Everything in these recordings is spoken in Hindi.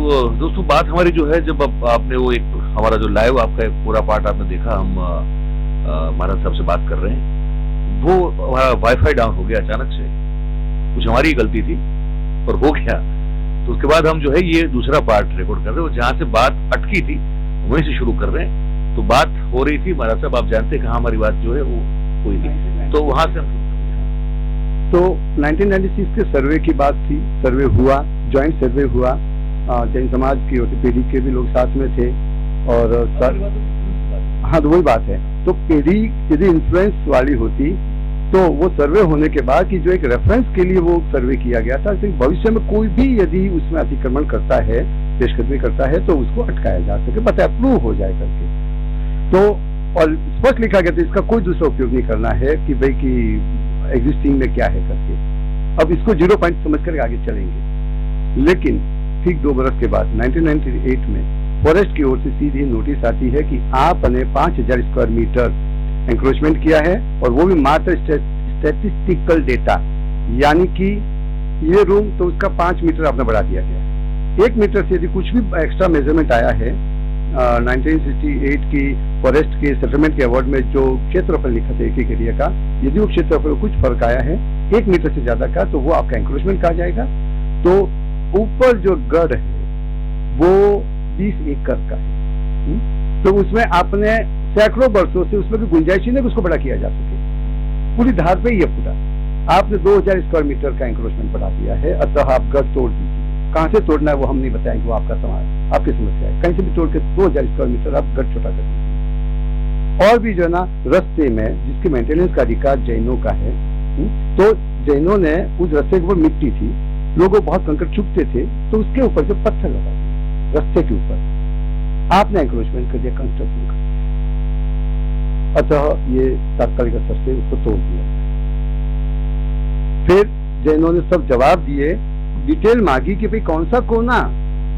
दोस्तों बात हमारी जो है, जब आपने वो एक हमारा जो लाइव आपका एक पूरा पार्ट आपने देखा, हम महाराज साहब से बात कर रहे हैं, वो हमारा वाईफाई डाउन हो गया अचानक से, कुछ हमारी गलती थी और हो गया। तो उसके बाद हम जो है ये दूसरा पार्ट रिकॉर्ड कर रहे हैं, जहाँ से बात अटकी थी वहीं से शुरू कर रहे हैं। तो बात हो रही थी महाराज साहब, आप जानते हैं कहाँ हमारी बात जो है वो हुई थी, तो वहां से हम तो 1996 के सर्वे की बात थी। सर्वे हुआ, ज्वाइंट सर्वे हुआ, जैन समाज की पीढ़ी के भी लोग साथ में थे और हाँ, तो वही बात है। तो पीढ़ी यदि इन्फ्लुएंस वाली होती तो वो सर्वे होने के बाद कि जो एक रेफरेंस के लिए वो सर्वे किया गया था, तो भविष्य में कोई भी यदि उसमें अतिक्रमण करता है, पेशकदमी करता है, तो उसको अटकाया जा सके, बस अप्रूव हो जाए करके। तो और स्पष्ट लिखा गया था इसका कोई दूसरा उपयोग नहीं करना है कि भाई कि एग्जिस्टिंग में क्या है करके। अब इसको 0 पॉइंट समझ कर आगे चलेंगे। लेकिन ठीक 2 बरस के बाद 1998 में फॉरेस्ट की ओर से सीधी नोटिस आती है कि आपने 5000 स्क्वायर मीटर एंक्रोचमेंट किया है, और वो भी मात्र स्टैटिस्टिकल डेटा, यानी कि ये रूम तो उसका 5 मीटर आपने बढ़ा दिया गया। 1 मीटर से यदि कुछ भी एक्स्ट्रा मेजरमेंट आया है, 1968 की फॉरेस्ट के सेटलमेंट के अवार्ड में जो क्षेत्रफल लिखा था एक एरिया का, यदि वो क्षेत्रफल में कुछ फर्क आया है 1 मीटर से ज्यादा का, तो वो आपका एंक्रोचमेंट कहा जाएगा। तो ऊपर जो गढ़ है वो 20 एकड़ का है, तो उसमें आपने सैकड़ों वर्षों से उसमें भी गुंजाइश नहीं उसको बड़ा किया जा सके। पूरी धार पे ये पूरा आपने 2000 स्क्वायर मीटर का एंक्रोचमेंट बढ़ा दिया है, अतः आप गढ़ तोड़ दीजिए। कहाँ से तोड़ना है वो हम नहीं बताएंगे, वो आपका समाज आपकी समस्या है। कहीं से भी तोड़ के 2000 स्क्वायर मीटर आप गढ़ छोटा कर दीजिए। और भी जो है ना, रास्ते में जिसके मेंटेनेंस का अधिकार जैनों का है, तो जैनों ने उस रास्ते के ऊपर मिट्टी थी, लोगों बहुत कंकड़ चुभते थे, तो उसके ऊपर जो पत्थर लगा दिए रास्ते के ऊपर, आपने एंक्रोचमेंट कर दिया, कंस्ट्रक्शन कर दिया। अतः ये तात्कालिक असर से उसको तोड़ दिया। फिर जैनों ने सब जवाब दिए, डिटेल मांगी कि भाई कौन सा कोना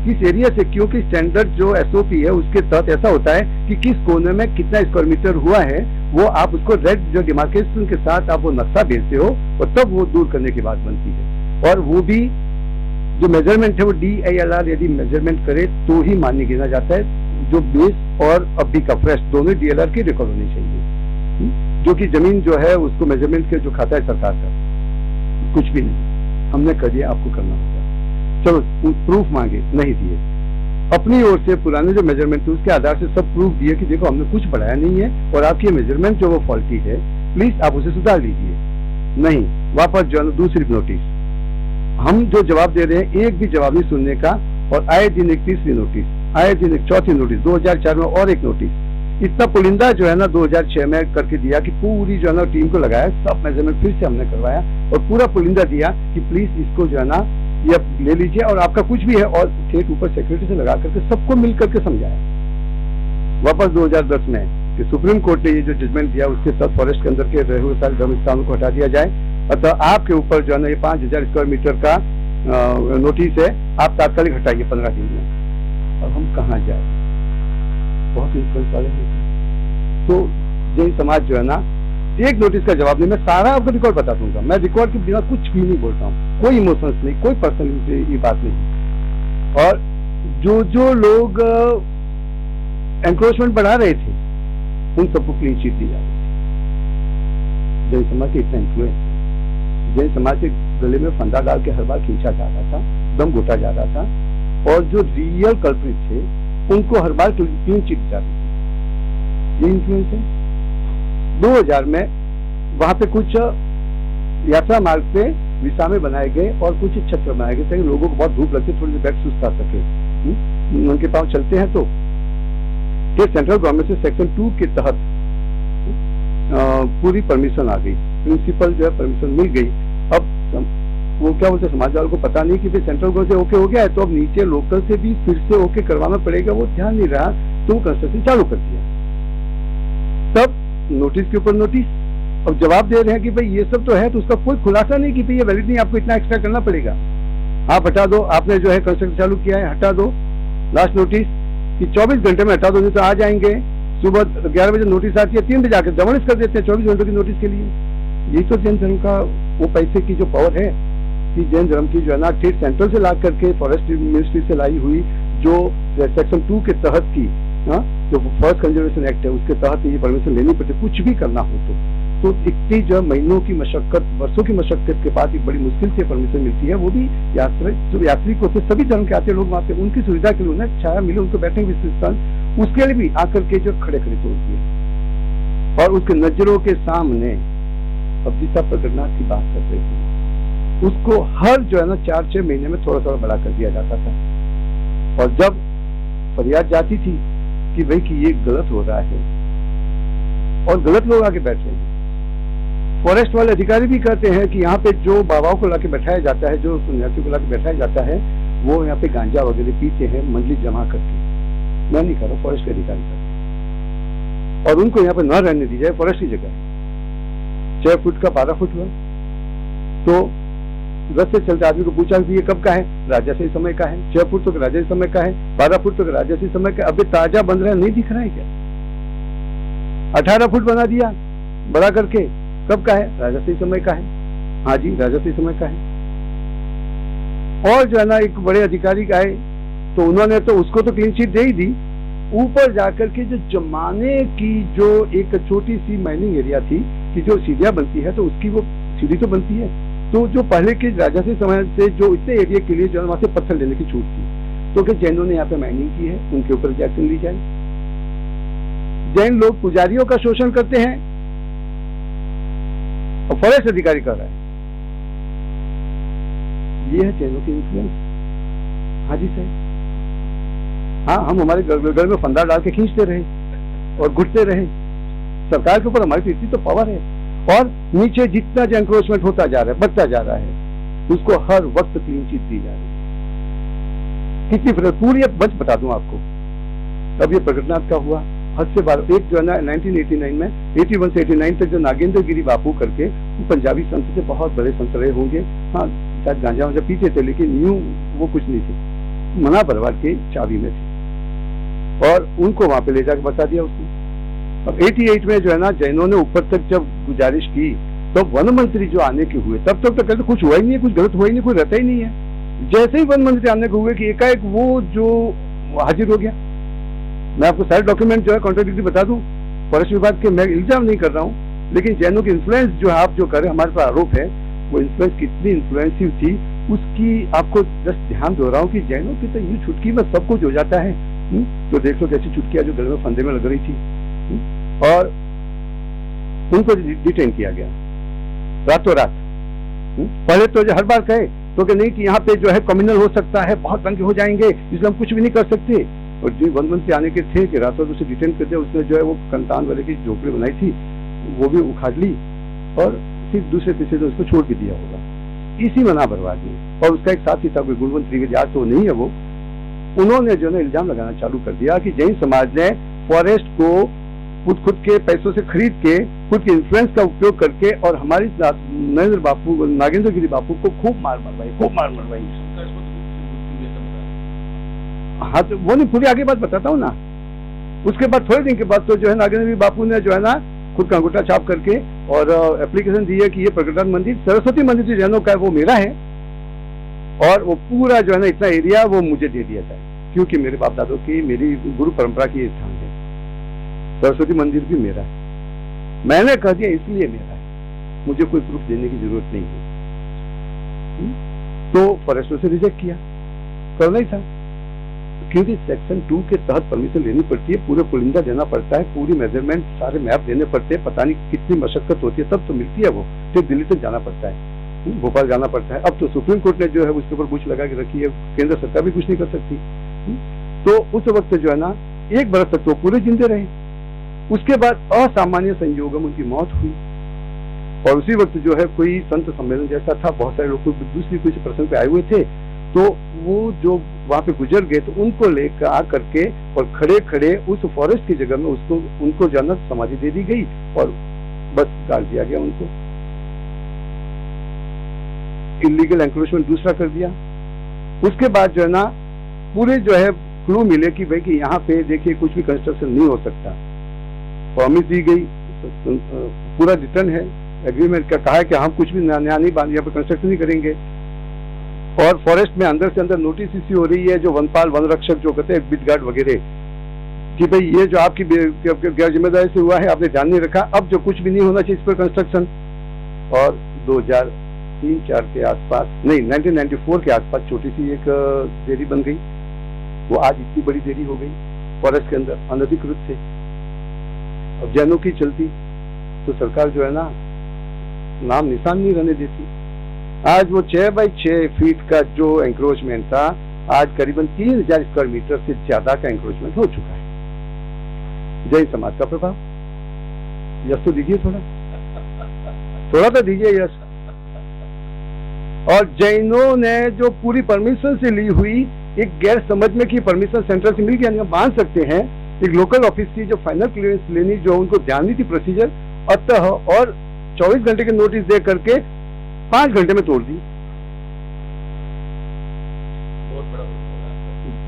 किस एरिया से, क्योंकि स्टैंडर्ड जो एसओपी है उसके तहत ऐसा होता है कि किस कोने में कितना स्क्वायर मीटर हुआ है, वो आप उसको रेड जो डिमार्केशन के साथ आप वो नक्शा भेजते हो, और तब वो दूर करने की बात बनती है। और वो भी जो मेजरमेंट है वो DILR यदि मेजरमेंट करे तो ही मान्य गिना जाता है। जो बेस और अभी का फ्रेश दोनों DLR की रिकॉर्ड होनी चाहिए, जो कि जमीन जो है उसको मेजरमेंट के जो खाता है सरकार का, कुछ भी नहीं हमने कर दिया, आपको करना होगा। चलो प्रूफ मांगे, नहीं दिए। अपनी ओर से पुराने जो मेजरमेंट थे उसके आधार से सब प्रूफ दिए कि देखो हमने कुछ बढ़ाया नहीं है, और आपकी मेजरमेंट जो वो फॉल्टी है, प्लीज आप उसे सुधार लीजिए। नहीं, वापस जो है दूसरी नोटिस, हम जो जवाब दे रहे हैं एक भी जवाब नहीं सुनने का, और आए दिन एक तीसरी नोटिस, आए दिन एक चौथी नोटिस, 2004 में और एक नोटिस। इतना पुलिंदा जो है ना 2006 में करके दिया कि पूरी जो है ना टीम को लगाया, सब मेजरमेंट फिर से हमने करवाया, और पूरा पुलिंदा दिया कि प्लीज इसको जो है ना ये ले लीजिए, और आपका कुछ भी है, और स्टेट ऊपर सेक्रेटरी से लगा करके सबको मिल करके समझाया। वापस 2010 में कि सुप्रीम कोर्ट ने ये जो जजमेंट दिया उसके तहत फॉरेस्ट के अंदर के रहे हुए सारे धर्म स्थानों को हटा दिया जाए। अतः आपके ऊपर जो है ना ये 5000 स्क्वायर मीटर का नोटिस है, आप तात्कालिक हटाइए 15 दिन में। अब हम कहाँ जाए, बहुत इन्फ्लुएंस वाले हैं। तो जैन समाज जो है ना, एक नोटिस का जवाब नहीं, मैं सारा आपको रिकॉर्ड बता दूंगा, मैं रिकॉर्ड के बिना कुछ भी नहीं बोलता हूँ, कोई इमोशंस नहीं, कोई पर्सनल ये बात नहीं। और जो लोग एंक्रोचमेंट बढ़ा रहे थे उन सबको क्लीन चिट दी जा रही थी। जैन समाज के इतना इन्फ्लुएंस, जैन समाज के गले में फंदा डाल के हर बार खींचा जा रहा था, दम घोटा जा रहा था, और जो रियल कल्प्रिट थे उनको हर बार क्लीन चिट जा रही थी। ये इन्फ्लुएंस है। 2000 में वहां पे कुछ यात्रा मार्ग पे विसामे बनाए गए और कुछ छत्र बनाए गए ताकि लोगों को बहुत धूप लगती, थोड़ी सी बैठ सुस्त आ सके, उनके पांव चलते हैं। तो ये सेंट्रल गवर्नमेंट से सेक्शन 2 के तहत पूरी परमिशन आ गई, प्रिंसिपल जो है परमिशन मिल गई। अब वो क्या बोलते समाज वालों को पता नहीं कि सेंट्रल गवर्नमेंट से ओके हो गया है, तो अब नीचे लोकल से भी फिर से ओके करवाना पड़ेगा, वो ध्यान नहीं रहा, तो कंस्ट्रक्शन चालू कर दिया। तब नोटिस के ऊपर नोटिस, अब जवाब दे रहे हैं कि भाई ये सब तो है, तो उसका कोई खुलासा नहीं कि भाई ये वैलिड नहीं, आपको इतना एक्स्ट्रा करना पड़ेगा, आप हटा दो, आपने जो है कंस्ट्रक्शन चालू किया है हटा दो। लास्ट नोटिस कि 24 घंटे में हटा दो, नहीं तो आ जाएंगे। सुबह 11 बजे नोटिस आती है, 3 बजे आकर दमन कर देते हैं 24 घंटों की नोटिस के लिए। यही तो जैन धर्म का वो पैसे की जो पावर है, कि जैन धर्म की जो है ना ठीक सेंट्रल से ला करके फॉरेस्ट मिनिस्ट्री से लाई हुई जो सेक्शन 2 के तहत की, जो फॉरेस्ट कंजर्वेशन एक्ट है उसके तहत ये परमिशन लेनी पड़ती, कुछ भी करना हो तो इतनी जो महीनों की मशक्कत, वर्षों की मशक्कत के बाद एक बड़ी मुश्किल से परमिशन मिलती है। वो भी जो यात्री को सभी धर्म के आते लोग वहाँ पे उनकी सुविधा के लिए उन्हें छाया मिले, उनको बैठने की स्थान, उसके लिए भी आकर के जो खड़े खड़े तोड़ दिए और उसके नजरों के सामने अब जिस प्रकटनाथ की बात कर रहे थे उसको हर जो है ना 4-6 महीने में थोड़ा थोड़ा बड़ा कर दिया जाता था। और जब फरियाद जाती थी कि भाई कि ये गलत हो रहा है और गलत लोग आके बैठ रहे हैं, फॉरेस्ट वाले अधिकारी भी कहते हैं कि यहाँ पे जो बाबाओं को लाके बैठाया जाता है, जो सन्यासियों को लाके बैठाया जाता है, वो यहाँ पे गांजा वगैरह पीते हैं मंडली जमा करके। मैं नहीं कर रहा, फॉरेस्ट के अधिकारी करते और उनको यहाँ पे न रहने दी जाए फॉरेस्ट की जगह। 6 फुट का 12 फुट हुआ तो रस से चलते आदमी को पूछा कि ये कब का है, राजसी समय का है। 6 फुट तक राजसी समय का है, 12 फुट तक राजसी समय का। अभी ताजा बन रहा है, नहीं दिख रहा है क्या? 18 फुट बना दिया बड़ा करके, कब का है? राजसी समय का है। हाँ जी, राजसी समय का है। और जो है ना एक बड़े अधिकारी का है तो उन्होंने तो उसको तो क्लीन चिट दे ही दी, ऊपर जाकर के जो जमाने की जो एक छोटी सी माइनिंग एरिया थी कि जो सीढ़ियां बनती है तो उसकी वो सीढ़ी तो बनती है, तो जो पहले के राजा से समय से जो इतने एरिया के लिए जो वहां से पत्थर लेने की छूट थी, तो कि जैनों ने यहाँ पे माइनिंग की है उनके ऊपर एक्शन ली जाए। जैन लोग पुजारियों का शोषण करते हैं और फॉरेस्ट अधिकारी कर रहा है, ये है जैनों की इन्फ्लुएंस। हाँ जी सर, हाँ, हम हमारे घर में फंदा डाल के खींचते रहे और घुटते रहे। सरकार के ऊपर हमारी तो इतनी तो पावर है और नीचे जितना जो एंक्रोचमेंट होता जा रहा है, बढ़ता जा रहा है, उसको हर वक्त क्लीन चिट दी जा रही है। कितनी पूरी बच बता दूं आपको, अब ये प्रकटनाथ का हुआ हद से बार एक जो है ना 1989 में 81 से 89 तक जो नागेंद्र गिरी बापू करके वो पंजाबी संत थे, बहुत बड़े संत रहे होंगे। हाँ, शायद गांजा वांजा पीते थे लेकिन यूं वो कुछ नहीं थे, मना भरवार के चाबी में थे और उनको वहां पे ले जाकर बता दिया उसने। अब 88 में जो है ना जैनों ने ऊपर तक जब गुजारिश की तो वन मंत्री जो आने के हुए तब तक तो कहते कुछ हुआ ही नहीं है, कुछ गलत हुआ ही नहीं, कोई रहता ही नहीं है। जैसे ही वन मंत्री आने के हुए कि एकाएक वो जो हाजिर हो गया। मैं आपको सारे डॉक्यूमेंट जो है कॉन्ट्राडिक्टरी बता दूं, फॉरेस्ट विभाग के, मैं इल्जाम नहीं कर रहा हूं, लेकिन जैनों की इन्फ्लुएंस जो है आप जो करें हमारे पर आरोप है, वो इन्फ्लुएंस कितनी इन्फ्लुएंसिव थी उसकी आपको जस्ट ध्यान दे रहा हूँ कि जैनों की तो यूं चुटकी में सब कुछ हो जाता है। तो देख लो कैसी चुटकियां जो गले में फंदे में लग रही थी और उनको डिटेन किया गया रातों रात। पहले तो जो हर बार कहे तो कि नहीं कि यहाँ पे जो है कम्युनल हो सकता है, बहुत दंगे हो जाएंगे, इसलिए हम कुछ भी नहीं कर सकते। और जो वन मंत्री आने के थे कि रातों उसे डिटेन कर दिया, उसने जो है वो कंतान वाले की झोपड़ी बनाई थी वो भी उखाड़ ली और फिर दूसरे तीसरे दिन उसको छोड़ भी दिया होगा, इसी मना बर्बाद में। और उसका एक साथी था कोई गुणवंत त्रिवेदी, आज तो नहीं है वो, उन्होंने जो है इल्जाम लगाना चालू कर दिया कि जैन समाज ने फॉरेस्ट को खुद के पैसों से खरीद के खुद के इन्फ्लुएंस का उपयोग करके और हमारी नरेंद्र बापू, नागेंद्र गिरी बापू को खूब मार मरवाई। हाँ, तो वो नहीं पूरी आगे बात बताता हूँ ना। उसके बाद थोड़े दिन के बाद तो जो है नागेंद्र गिरी बापू ने जो है ना खुद का अंगूठा छाप करके और एप्लीकेशन दी है कि ये प्रकटनाथ मंदिर, सरस्वती मंदिर जो जैनों का है वो मेरा है और वो पूरा जो है ना इतना एरिया वो मुझे दे दिया जाए, क्योंकि मेरे बाप दादों की, मेरी गुरु परंपरा की ये स्थान है। सरस्वती मंदिर भी मेरा है, मैंने कह दिया इसलिए मेरा है, मुझे कोई प्रूफ देने की जरूरत नहीं है। तो फॉरेस्टर से रिजेक्ट किया, करना ही था, क्योंकि सेक्शन 2 के तहत परमिशन लेनी पड़ती है, पूरे पुलिंदा देना पड़ता है, पूरी मेजरमेंट सारे मैप देने पड़ते हैं, पता नहीं कितनी मशक्कत होती है तब तो मिलती है वो, फिर दिल्ली तक जाना पड़ता है, भोपाल जाना पड़ता है। अब तो सुप्रीम कोर्ट ने जो है उसके ऊपर पूछ लगा के रखी है, केंद्र सरकार भी कुछ नहीं कर सकती। तो उस वक्त जो है ना 1 बरस तक तो पूरे जिंदे रहे, उसके बाद असामान्य संयोगम उनकी मौत हुई और उसी वक्त जो है कोई संत सम्मेलन जैसा था, बहुत सारे लोग दूसरी किसी प्रसंग पे आए हुए थे, तो वो जो वहां पे गुजर गए तो उनको लेकर आ करके और खड़े खड़े उस फॉरेस्ट की जगह में उसको उनको जो है समाधि दे दी गई और बस गाड़ दिया गया उनको। इलीगल एंक्रोचमेंट दूसरा कर दिया। उसके बाद जो है ना पूरे जो है क्लू मिले कि भाई कि यहाँ पे देखिए कुछ भी कंस्ट्रक्शन नहीं हो सकता, प्रॉमिस दी गई, पूरा रिटर्न है एग्रीमेंट का, कहा है कि हम कुछ भी नया नहीं बांध, यहाँ पे कंस्ट्रक्शन नहीं करेंगे। और फॉरेस्ट में अंदर से अंदर नोटिस इश्यू हो रही है, जो वनपाल वन रक्षक जो कहते हैं बिटगार्ड वगैरह, कि भाई ये जो आपकी गैर जिम्मेदारी से हुआ है, आपने ध्यान नहीं रखा, अब जो कुछ भी नहीं होना चाहिए इस पर कंस्ट्रक्शन। और 2003-4 के आसपास, नहीं 1994 के आसपास छोटी सी एक देरी बन गई, वो आज इतनी बड़ी देरी हो गई फॉरेस्ट के अंदर अनधिकृत से। अब जैनों की चलती तो सरकार जो है ना नाम निशान नहीं रहने देती। आज वो 6 बाई 6 फीट का जो एंक्रोचमेंट था, आज करीबन 3000 स्क्वायर मीटर से ज्यादा का एंक्रोचमेंट हो चुका है। जैन समाज का प्रभाव, यश तो दीजिए, थोड़ा तो दीजिए यश। और जैनों ने जो पूरी परमिशन से ली हुई एक गैर समझ में की परमिशन सेंटर से मिल गया, मान सकते हैं एक लोकल ऑफिस की जो फाइनल क्लियरेंस लेनी, जो उनको ध्यान नहीं थी प्रोसीजर, अतः और 24 घंटे के नोटिस दे करके 5 घंटे में तोड़ दी।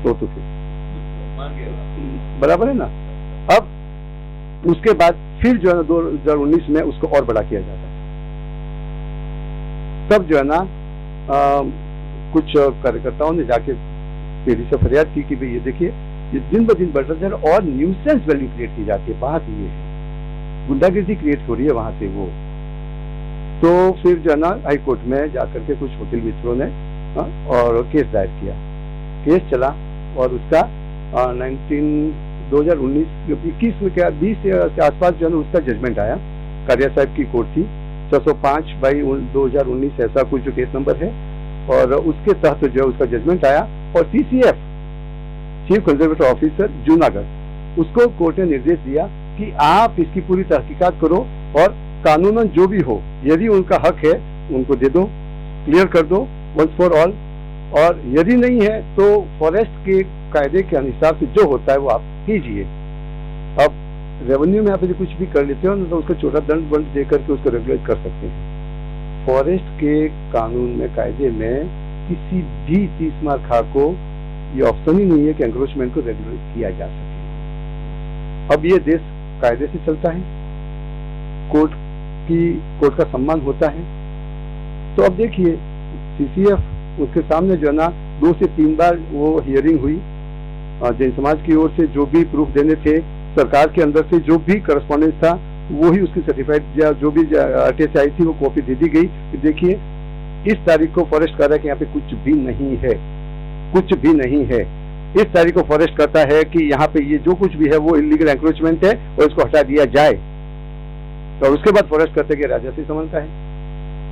तो फिर बराबर है ना। अब उसके बाद फिर जो है ना 2019 में उसको और बड़ा किया जाता है। तब जो है ना कुछ कार्यकर्ताओं ने जाके पीडी से फरियाद की कि भाई ये देखिए ये दिन ब दिन बढ़ रहा है और न्यूसेंस वैल्यू क्रिएट की जाती है। बात ये है गुंडागिर्दी क्रिएट हो रही है वहां से वो। तो फिर जो है ना हाई कोर्ट में जाकर के कुछ वकील मित्रों ने और केस दायर किया, केस चला और उसका 2019-21 में क्या 20 के आसपास जो है ना उसका जजमेंट आया। कारिया साहब की कोर्ट थी 605/2019 ऐसा कुछ जो केस नंबर है, और उसके तहत जो है उसका जजमेंट आया। और TCF chief conservator officer Junagadh, उसको कोर्ट ने निर्देश दिया कि आप इसकी पूरी तहकीकात करो और कानूनन जो भी हो, यदि उनका हक है उनको दे दो, क्लियर कर दो वंस फॉर ऑल, और यदि नहीं है तो फॉरेस्ट के कायदे के अनुसार से जो होता है वो आप कीजिए। अब रेवेन्यू में आप यदि कुछ भी कर लेते हो तो उसका छोटा दंड वंड दे करके उसको रेगुलेट कर सकते हैं। फॉरेस्ट के कानून में, कायदे में किसी भी 30 मार खा को ये ऑप्शन ही नहीं है कि एंक्रोचमेंट को रेगुलेट किया जा सके। अब ये देश कायदे से चलता है, कोर्ट का सम्मान होता है। तो अब देखिए CCF उसके सामने जो है ना 2 से 3 बार वो हियरिंग हुई। जैन समाज की ओर से जो भी प्रूफ देने थे, सरकार के अंदर से जो भी करस्पॉन्डेंस था, वो ही उसकी सर्टिफाइड या जो भी RTI आई थी वो कॉपी दे दी गई। देखिए इस तारीख को फॉरेस्ट कह रहा है कि यहाँ पे कुछ भी नहीं है, कुछ भी नहीं है। इस तारीख को फॉरेस्ट कहता है कि यहाँ पे ये जो कुछ भी है वो इलीगल एंक्रोचमेंट है और इसको हटा दिया जाए। और उसके बाद फॉरेस्ट कहते हैं कि राजस्व संबंध का है,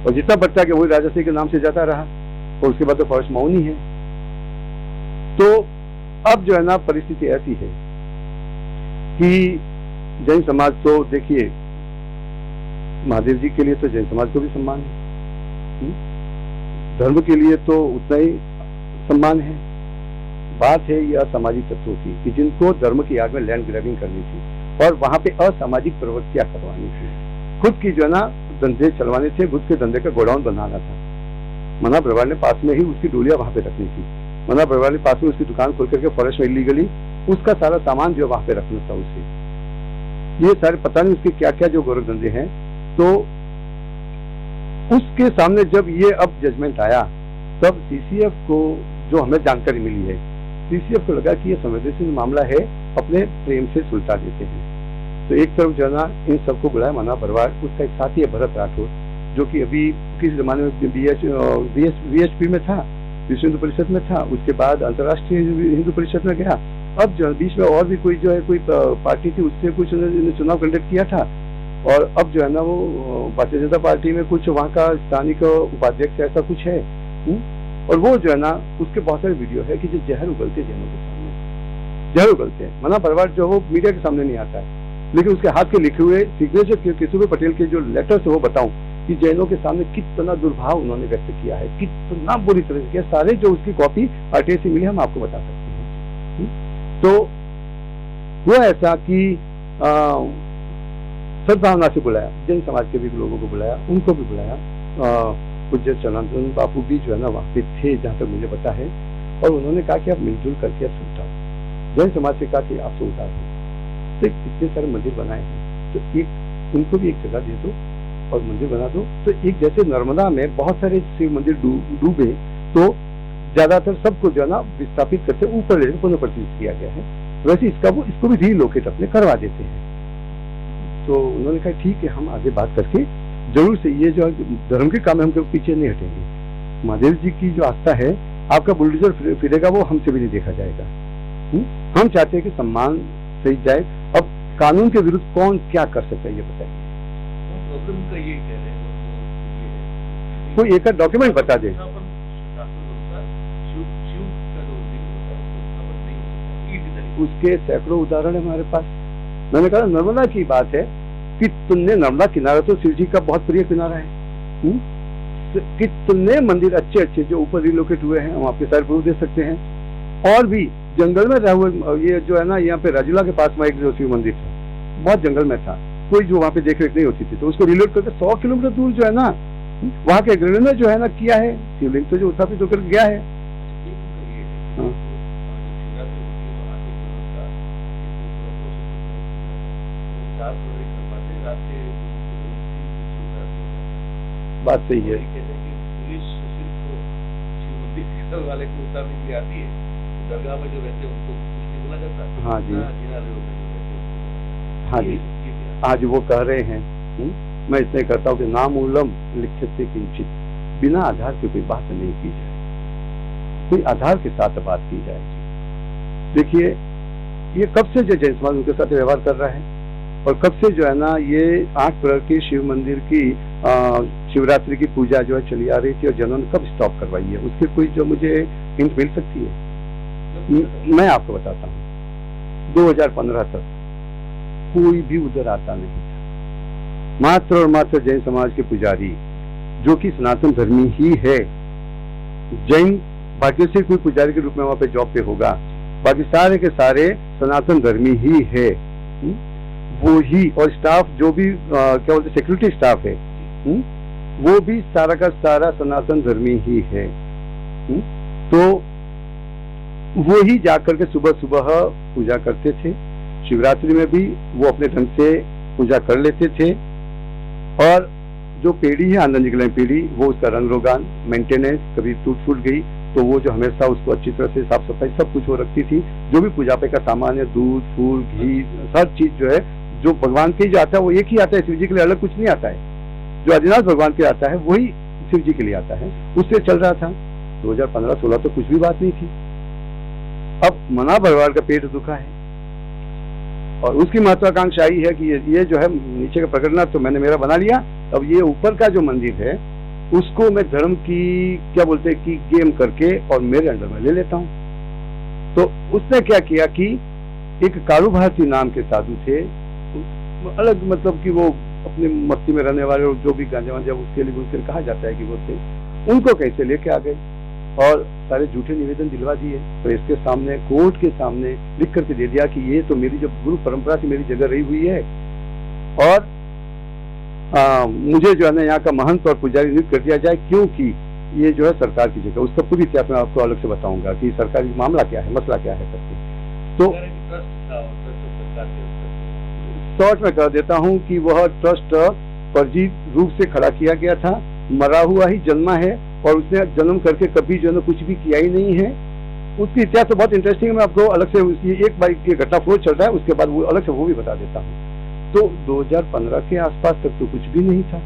और जितना बच्चा कि वही राजस्व के नाम से जाता रहा, और उसके बाद तो फॉरेस्ट मौन ही है। तो अब जो है ना परिस्थिति ऐसी है कि जैन समाज तो देखिए महादेव जी के लिए तो जैन समाज को भी सम्मान है, धर्म के लिए तो उतना ही सम्मान है। बात है यह असामाजिक तत्वों की कि जिनको धर्म की आग में लैंड ग्रैबिंग करनी थी और वहां पे असामाजिक प्रवृत्तियां करवानी थी, खुद की जो है ना धंधे चलवाने थे, खुद के धंधे का गोडाउन बनाना था। मना बरवार ने पास में ही उसकी डोलियां वहां पे रखनी थी, मना बरवार ने पास में उसकी दुकान खोल करके फॉरेस्ट में इलीगली उसका सारा सामान जो वहां पे रखना था उसे। ये सारे पता नहीं उसके क्या क्या जो गौरव धंधे हैं। तो उसके सामने जब ये अब जजमेंट आया तब CCF को जो हमें जानकारी मिली है, CCF को लगा कि ये संवेदनशील मामला है, अपने प्रेम से सुलटा देते हैं। तो एक तरफ जो है ना इन सबको बुलाया मना बरवार, उसका एक साथी है भरत राठौर, जो कि अभी किसी जमाने में VHP में था, विश्व हिंदू परिषद में था, उसके बाद अंतर्राष्ट्रीय हिंदू परिषद में गया। अब जो बीच में और भी कोई जो है कोई पार्टी थी, उससे कुछ चुनाव कंडक्ट किया था, और अब जो है ना वो भारतीय जनता पार्टी में कुछ वहाँ का स्थानिक उपाध्यक्ष ऐसा कुछ है। और वो जो है ना उसके बहुत सारे वीडियो है कि जो जहर उगलते जैनों के सामने, जहर उगलते हैं। मना बरवार जो वो मीडिया के सामने नहीं आता है, लेकिन उसके हाथ के लिखे हुए सिग्नेचर केशव पटेल के जो लेटर से वो बताऊं कि जैनों के सामने कितना दुर्भाव उन्होंने व्यक्त किया है, कितना बुरी तरह से किया। सारे जो उसकी कॉपी RTI से मिली हम आपको बता सकते हैं। तो हुआ ऐसा कि सद्भावना से बुलाया, जैन समाज के भी लोगों को बुलाया, उनको भी बुलाया। पूज्य सनातन बापू भी जो है ना वहाँ पे थे जहाँ तक मुझे पता है, और उन्होंने कहा कि आप मिलजुल करके आप सुलझाओ। जैन समाज से कहा कि आप सुलझाओ, तो इतने सारे मंदिर बनाए हैं तो एक उनको भी एक जगह दे दो और मंदिर बना दो। तो एक जैसे नर्मदा में बहुत सारे शिव मंदिर डूबे, तो ज्यादातर सबको जो है ना विस्थापित करके ऊपर ले पुनः किया गया है। वैसे इसको भी रीलोकेट अपने करवा देते हैं। तो उन्होंने कहा ठीक है, हम आगे बात करके जरूर से ये जो धर्म के काम है हम पीछे नहीं हटेंगे। महादेव जी की जो आस्था है, आपका बुलडोजर फिरेगा वो हमसे भी नहीं देखा जाएगा। हम चाहते हैं कि सम्मान सही जाए। अब कानून के विरुद्ध कौन क्या कर सकता है ये बताइए। प्रॉब्लम का ये कह रहे हैं, कोई एक डॉक्यूमेंट बता दे। उसके सैकड़ों उदाहरण है हमारे पास। मैंने कहा नर्मदा की बात है कि तुमने नर्मदा किनारा तो शिव जी का बहुत प्रिय किनारा है, कितने मंदिर अच्छे अच्छे जो ऊपर रिलोकेट हुए हैं, हम आपके सारे प्रूफ दे सकते हैं। और भी जंगल में रहा हुआ, ये जो है ना यहाँ पे राजूला के पास में एक जो शिव मंदिर था, बहुत जंगल में था, कोई जो वहाँ पे देख रेख नहीं होती थी, तो उसको रिलोट करके 100 किलोमीटर दूर जो है ना वहाँ के अग्रणी ने जो है ना किया है, शिवलिंग तो जो उत्थापित होकर गया है। बात सही है। वाले को उतारने के लिए आती है, दरगाह में जो रहते हैं उनको कुछ नहीं बोला जाता। हाँ जी, हाँ जी, आज वो कह रहे हैं, मैं इसलिए कहता हूँ कि नामूलम लिखित किंचित, बिना आधार के कोई बात नहीं की जाए, कोई आधार के साथ बात की जाए। देखिए ये कब से जो जैन समाज उनके साथ व्यवहार कर रहा है, और कब से जो है ना ये 8 प्रहर की शिव मंदिर की शिवरात्रि की पूजा जो है चली आ रही थी, और जनों ने कब स्टॉप करवाई है, उसकी कोई जो मुझे हिंट मिल सकती है? मैं आपको बताता हूँ, 2015 तक कोई भी उधर आता नहीं था। मात्र और मात्र जैन समाज के पुजारी, जो कि सनातन धर्मी ही है, जैन भाग्य से कोई पुजारी के रूप में वहां पे जॉब पे होगा, बाकी सारे के सारे सनातन धर्मी ही है। वो ही, और स्टाफ जो भी क्या बोलते सिक्योरिटी स्टाफ है, वो भी सारा का सारा सनातन धर्मी ही है। तो वो ही जाकर के सुबह सुबह पूजा करते थे। शिवरात्रि में भी वो अपने ढंग से पूजा कर लेते थे। और जो पीढ़ी है आनंद निकलन पीढ़ी, वो उसका रंग रोगान, मेंटेनेंस, कभी टूट फूट गई तो वो जो हमेशा उसको अच्छी तरह से साफ सफाई सब कुछ वो रखती थी। जो भी पूजा पे का सामान है, दूध, फूल, घी, हर चीज जो है, जो भगवान के जो आता है वो एक ही आता है, शिव जी के लिए अलग कुछ नहीं आता है। जो आदिनाथ भगवान के आता है वही शिव जी के लिए आता है, उससे चल रहा था। 2015-16 तो कुछ भी बात नहीं थी। अब मना भगवान का पेट दुखा है, और उसकी महत्वाकांक्षा आई है कि ये जो है नीचे का प्रकटना तो मैंने मेरा बना लिया, अब ये ऊपर का जो मंदिर है उसको मैं धर्म की क्या बोलते हैं कि गेम करके और मेरे अंडर में ले लेता हूँ। तो उसने क्या किया कि एक कारू भारती नाम के साधु थे, अलग मतलब कि वो अपने मस्ती में रहने वाले, जो भी गांजा वांजा उसके लिए उनसे कहा जाता है कि वो थे, उनको कैसे लेके आ गए और सारे झूठे निवेदन दिलवा दिए। तो इसके सामने कोर्ट के सामने लिख करके दे दिया कि ये तो मेरी जो गुरु परंपरा से मेरी जगह रही हुई है, और मुझे जो है ना यहाँ का महंत और पुजारी नियुक्त कर दिया जाए, क्योंकि ये जो है सरकार की जगह। उसका पूरी इतिहास मैं आपको अलग से बताऊंगा कि सरकारी मामला क्या है, मसला क्या है करके। तो शॉर्ट में कह देता हूँ कि वह ट्रस्ट फर्जी रूप से खड़ा किया गया था, मरा हुआ ही जन्मा है, और उसने जन्म करके कभी जो है कुछ भी किया ही नहीं है। उसकी इतिहास तो बहुत इंटरेस्टिंग है, मैं आपको अलग से उसकी एक बाइक की घटना फ्लो चल रहा है, उसके बाद वो अलग से वो भी बता देता हूँ। तो 2015 के आसपास तक तो कुछ भी नहीं था।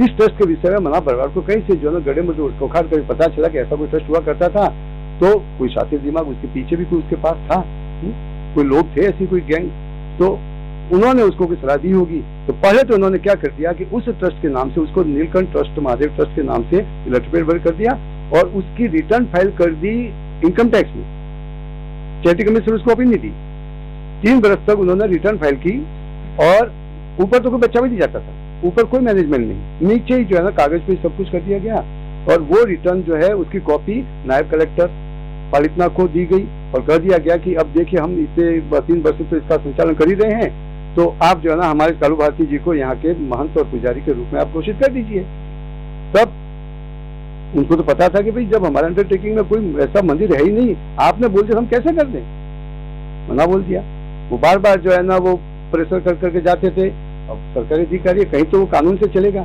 इस ट्रस्ट के विषय में मना परिवार को कहीं से जो है गड़े मुझे उखाड़ कर पता चला कि ऐसा कोई ट्रस्ट हुआ करता था। तो कोई शातिर दिमाग उसके पीछे भी कोई उसके पास था, कोई लोग थे ऐसी कोई गैंग, तो उन्होंने उसको कोई सलाह दी होगी। तो पहले तो उन्होंने क्या कर दिया कि उस ट्रस्ट के नाम से उसको नीलकंठ ट्रस्ट, महादेव ट्रस्ट के नाम से लटपेट कर दिया, और उसकी रिटर्न फाइल कर दी इनकम टैक्स में। चैरिटी कमीशन उसको अभी नहीं दी। 3 बरस तक उन्होंने रिटर्न फाइल की, और ऊपर तो कोई बच्चा भी नहीं जाता था, ऊपर कोई मैनेजमेंट नहीं, नीचे ही जो है ना कागज पे सब कुछ कर दिया गया। और वो रिटर्न जो है उसकी कॉपी नायब कलेक्टर पालितना को दी गई, और कह दिया गया कि अब देखिए हम इसे 3 वर्ष से तो इसका संचालन कर ही रहे हैं, तो आप जो है ना हमारे कालू भारती जी को यहाँ के महंत और पुजारी के रूप में आप घोषित कर दीजिए। तब उनको तो पता था कि भाई जब हमारे अंडरटेकिंग में कोई ऐसा मंदिर है ही नहीं, आपने बोल दिया हम कैसे कर दें, मना बोल दिया। वो बार बार जो है ना वो प्रेशर कर करके जाते थे। अब सरकारी अधिकारी कहीं तो वो कानून से चलेगा,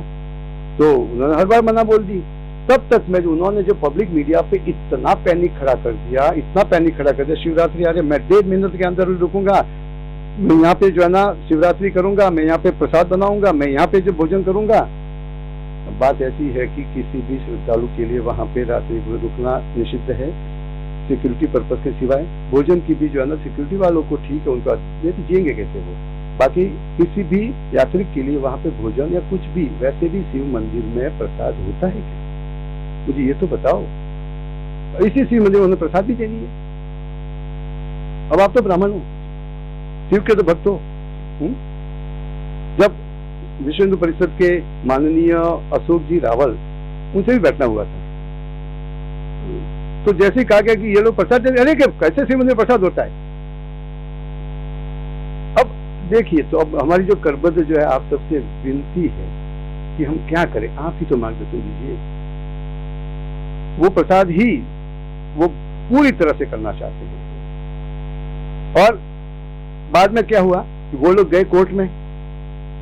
तो उन्होंने हर बार मना बोल दी। तब तक में जो उन्होंने जो पब्लिक मीडिया पे इतना पैनिक खड़ा कर दिया, इतना पैनिक खड़ा कर दिया, शिवरात्रि आ रही है, मैं 1.5 मिनट के अंदर रुकूंगा, मैं यहाँ पे जो है ना शिवरात्रि करूंगा, मैं यहाँ पे प्रसाद बनाऊंगा, मैं यहाँ पे जो भोजन करूंगा। बात ऐसी है कि किसी भी श्रद्धालु के लिए वहां पे रात्रि रुकना निषिद्ध है, सिक्योरिटी पर्पज के सिवाय। भोजन की भी जो है ना सिक्योरिटी वालों को ठीक है, उनका नहीं तो जिएंगे कैसे वो। बाकी किसी भी यात्री के लिए वहां पे भोजन या कुछ भी, वैसे भी शिव मंदिर में प्रसाद होता है क्या? मुझे ये तो बताओ। इसी शिव मंदिर में उन्हें प्रसाद भी देनी है। अब आप तो ब्राह्मण हो, शिव के तो भक्त हो। जब विश्व हिंदू परिषद के माननीय अशोक जी रावल, उनसे भी बैठना हुआ था, तो जैसे ही कहा गया कि ये लोग प्रसाद दे, अरे कैसे शिव मंदिर प्रसाद होता है। अब देखिए, तो अब हमारी जो करबद्ध जो है, आप सबसे विनती है कि हम क्या करें, आप ही तो मार्गदर्शन दीजिए। वो प्रसाद ही वो पूरी तरह से करना चाहते हैं। और बाद में क्या हुआ कि वो लोग गए कोर्ट में,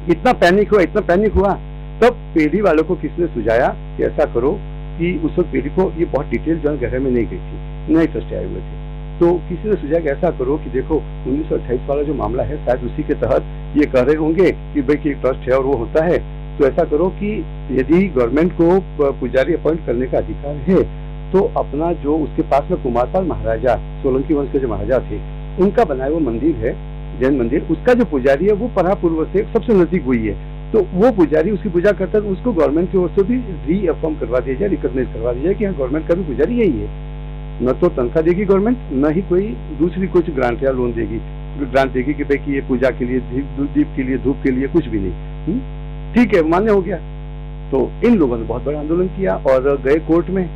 इतना पैनिक हुआ, तब पेढ़ी वालों को किसने सुझाया कि ऐसा करो कि उस वक्त पेढ़ी को ये बहुत डिटेल जो है गहरे में नहीं गई थी, नए ट्रस्ट आए हुए थे, तो किसी ने सुझाया कि ऐसा करो कि देखो 1928 वाला जो मामला है, शायद उसी के तहत ये कह रहे होंगे कि भाई कि एक ट्रस्ट है और वो होता है, तो ऐसा करो कि यदि गवर्नमेंट को पुजारी अपॉइंट करने का अधिकार है, तो अपना जो उसके पास में कुमारपाल महाराजा, सोलंकी वंश के जो महाराजा थे, उनका बनाया हुआ मंदिर है, जैन मंदिर, उसका जो पुजारी है वो परापूर्व से सबसे नजदीक हुई है, तो वो पुजारी उसकी पूजा करता है, तो उसको गवर्नमेंट की ओर से भी रीअफर्म करवा दिया जाए, रिकॉग्नाइज करवा दिया जाए कि हाँ गवर्नमेंट का भी पुजारी यही है। न तो तनख्वाह देगी गवर्नमेंट, न ही कोई दूसरी कुछ ग्रांट या लोन देगी, ग्रांट देगी कि भाई कि ये पूजा के लिए, दीप के लिए, धूप के लिए, कुछ भी नहीं। ठीक है, मान्य हो गया। तो इन लोगों ने बहुत बड़ा आंदोलन किया और गए कोर्ट में।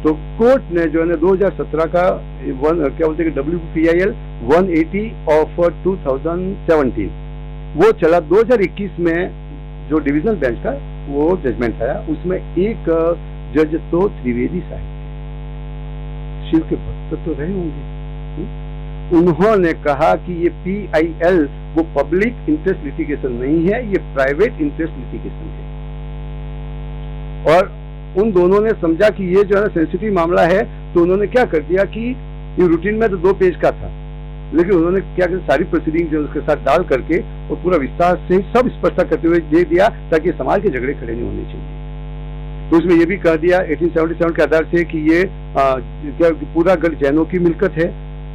तो कोर्ट ने जो है 2017 का क्या बोलते हैं WPIL 180 ऑफ 2017 वो चला। 2021 में जो डिविजनल बेंच का वो जजमेंट आया, उसमें एक जज तो त्रिवेदी साहब, शिव के भक्त तो रहे होंगे, उन्होंने कहा कि ये PIL वो पब्लिक इंटरेस्ट लिटिगेशन नहीं है, ये प्राइवेट इंटरेस्ट लिटिगेशन है। और उन दोनों ने समझा कि ये जो है सेंसिटिव मामला है, तो उन्होंने क्या कर दिया कि ये रूटीन में तो 2 पेज का था, लेकिन उन्होंने क्या किया, सारी प्रोसीडिंग जो उसके साथ डाल करके और पूरा विस्तार से सब स्पष्ट करते हुए दे दिया, ताकि समाज के झगड़े खड़े नहीं होने चाहिए। तो उसमें ये भी कह दिया 1877 के आधार से कि ये क्या पूरा गढ़ जैनों की मिल्कत है,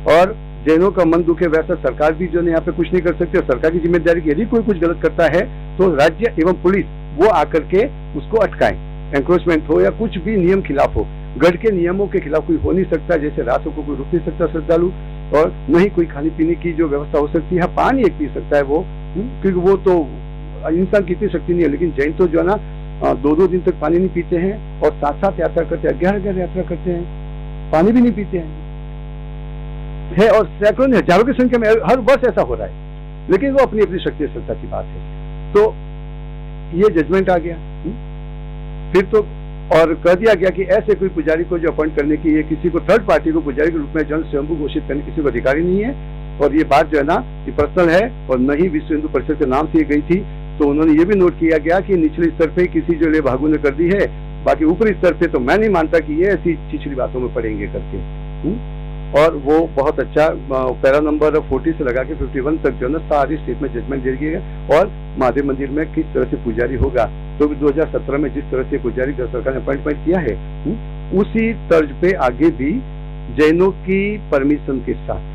और जैनों का मन दुखे वैसा सरकार भी जो है यहाँ पे कुछ नहीं कर सकती, और सरकार की जिम्मेदारी की यदि कोई कुछ गलत करता है तो राज्य एवं पुलिस वो आकर के उसको अटकाए, एंक्रोचमेंट हो या कुछ भी नियम खिलाफ हो। गढ़ के नियमों के खिलाफ कोई हो नहीं सकता, जैसे रातों को कोई रुक नहीं सकता श्रद्धालु, और न ही कोई खाने पीने की जो व्यवस्था हो सकती है। पानी एक पी सकता है वो, क्योंकि वो तो इंसान की इतनी शक्ति नहीं है, लेकिन जैन तो जो है ना 2-2 दिन तक पानी नहीं पीते हैं, और 7-7 यात्रा करते हैं, 11 यात्रा करते हैं, पानी भी नहीं पीते हैं, और सैकड़ों हजारों की संख्या में हर वर्ष ऐसा हो रहा है, लेकिन वो अपनी अपनी शक्ति श्रद्धा की बात है। तो ये जजमेंट आ गया। फिर तो और कह दिया गया कि ऐसे कोई पुजारी को जो अपॉइंट करने की, ये किसी को थर्ड पार्टी को पुजारी के रूप में जन स्वयंभू घोषित करने किसी को अधिकारी नहीं है, और ये बात जो है ना ये पर्सनल है, और न ही विश्व हिंदू परिषद के नाम से गई थी। तो उन्होंने ये भी नोट किया गया कि निचले स्तर पे किसी जो ले भागू ने कर दी है, बाकी ऊपरी स्तर पे तो मैं नहीं मानता कि ये ऐसी छिछड़ी बातों में पड़ेंगे करके। और वो बहुत अच्छा पैरा नंबर 40 से लगा के 51 तक जो है ना सारी स्टेट में जजमेंट दे दिए गए, और महादेव मंदिर में किस तरह से पुजारी होगा, तो 2017 में जिस तरह से पुजारी सरकार ने अपॉइंटमेंट किया है, उसी तर्ज पे आगे भी जैनों की परमिशन के साथ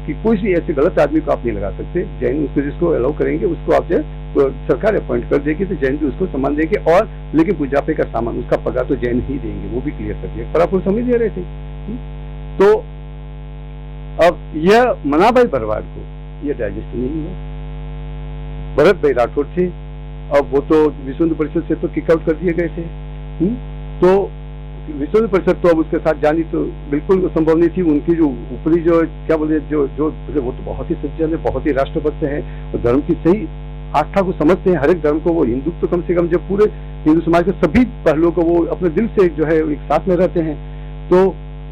कि कोई भी ऐसे गलत आदमी को आप नहीं लगा सकते। जैन उसको जिसको अलाउ करेंगे उसको आप तो सरकार अपॉइंट कर देगी, तो जैन भी उसको सम्मान देंगे, और लेकिन पूजा पे का सामान उसका पगार तो जैन ही देंगे, वो भी क्लियर कर दिया। परापुर समझ दे रहे थे। तो अब यह मना भाई भरवाड़ को यह डाइजेस्ट नहीं हुआ। भरत भाई राठौड़ थे, अब वो तो विश्व हिंदू परिषद से तो किक आउट कर दिए गए थे। तो विश्व हिंदू परिषद तो अब उसके साथ जानी तो बिल्कुल संभव नहीं थी। उनकी जो ऊपरी जो क्या बोले जो वो तो बहुत ही सज्जन है, बहुत ही राष्ट्रभक्त है, और धर्म की सही आस्था को समझते हैं, हर एक धर्म को। वो हिंदू तो कम से कम जब पूरे हिंदू समाज के सभी पहलुओं को वो अपने दिल से जो है एक साथ में रहते हैं, तो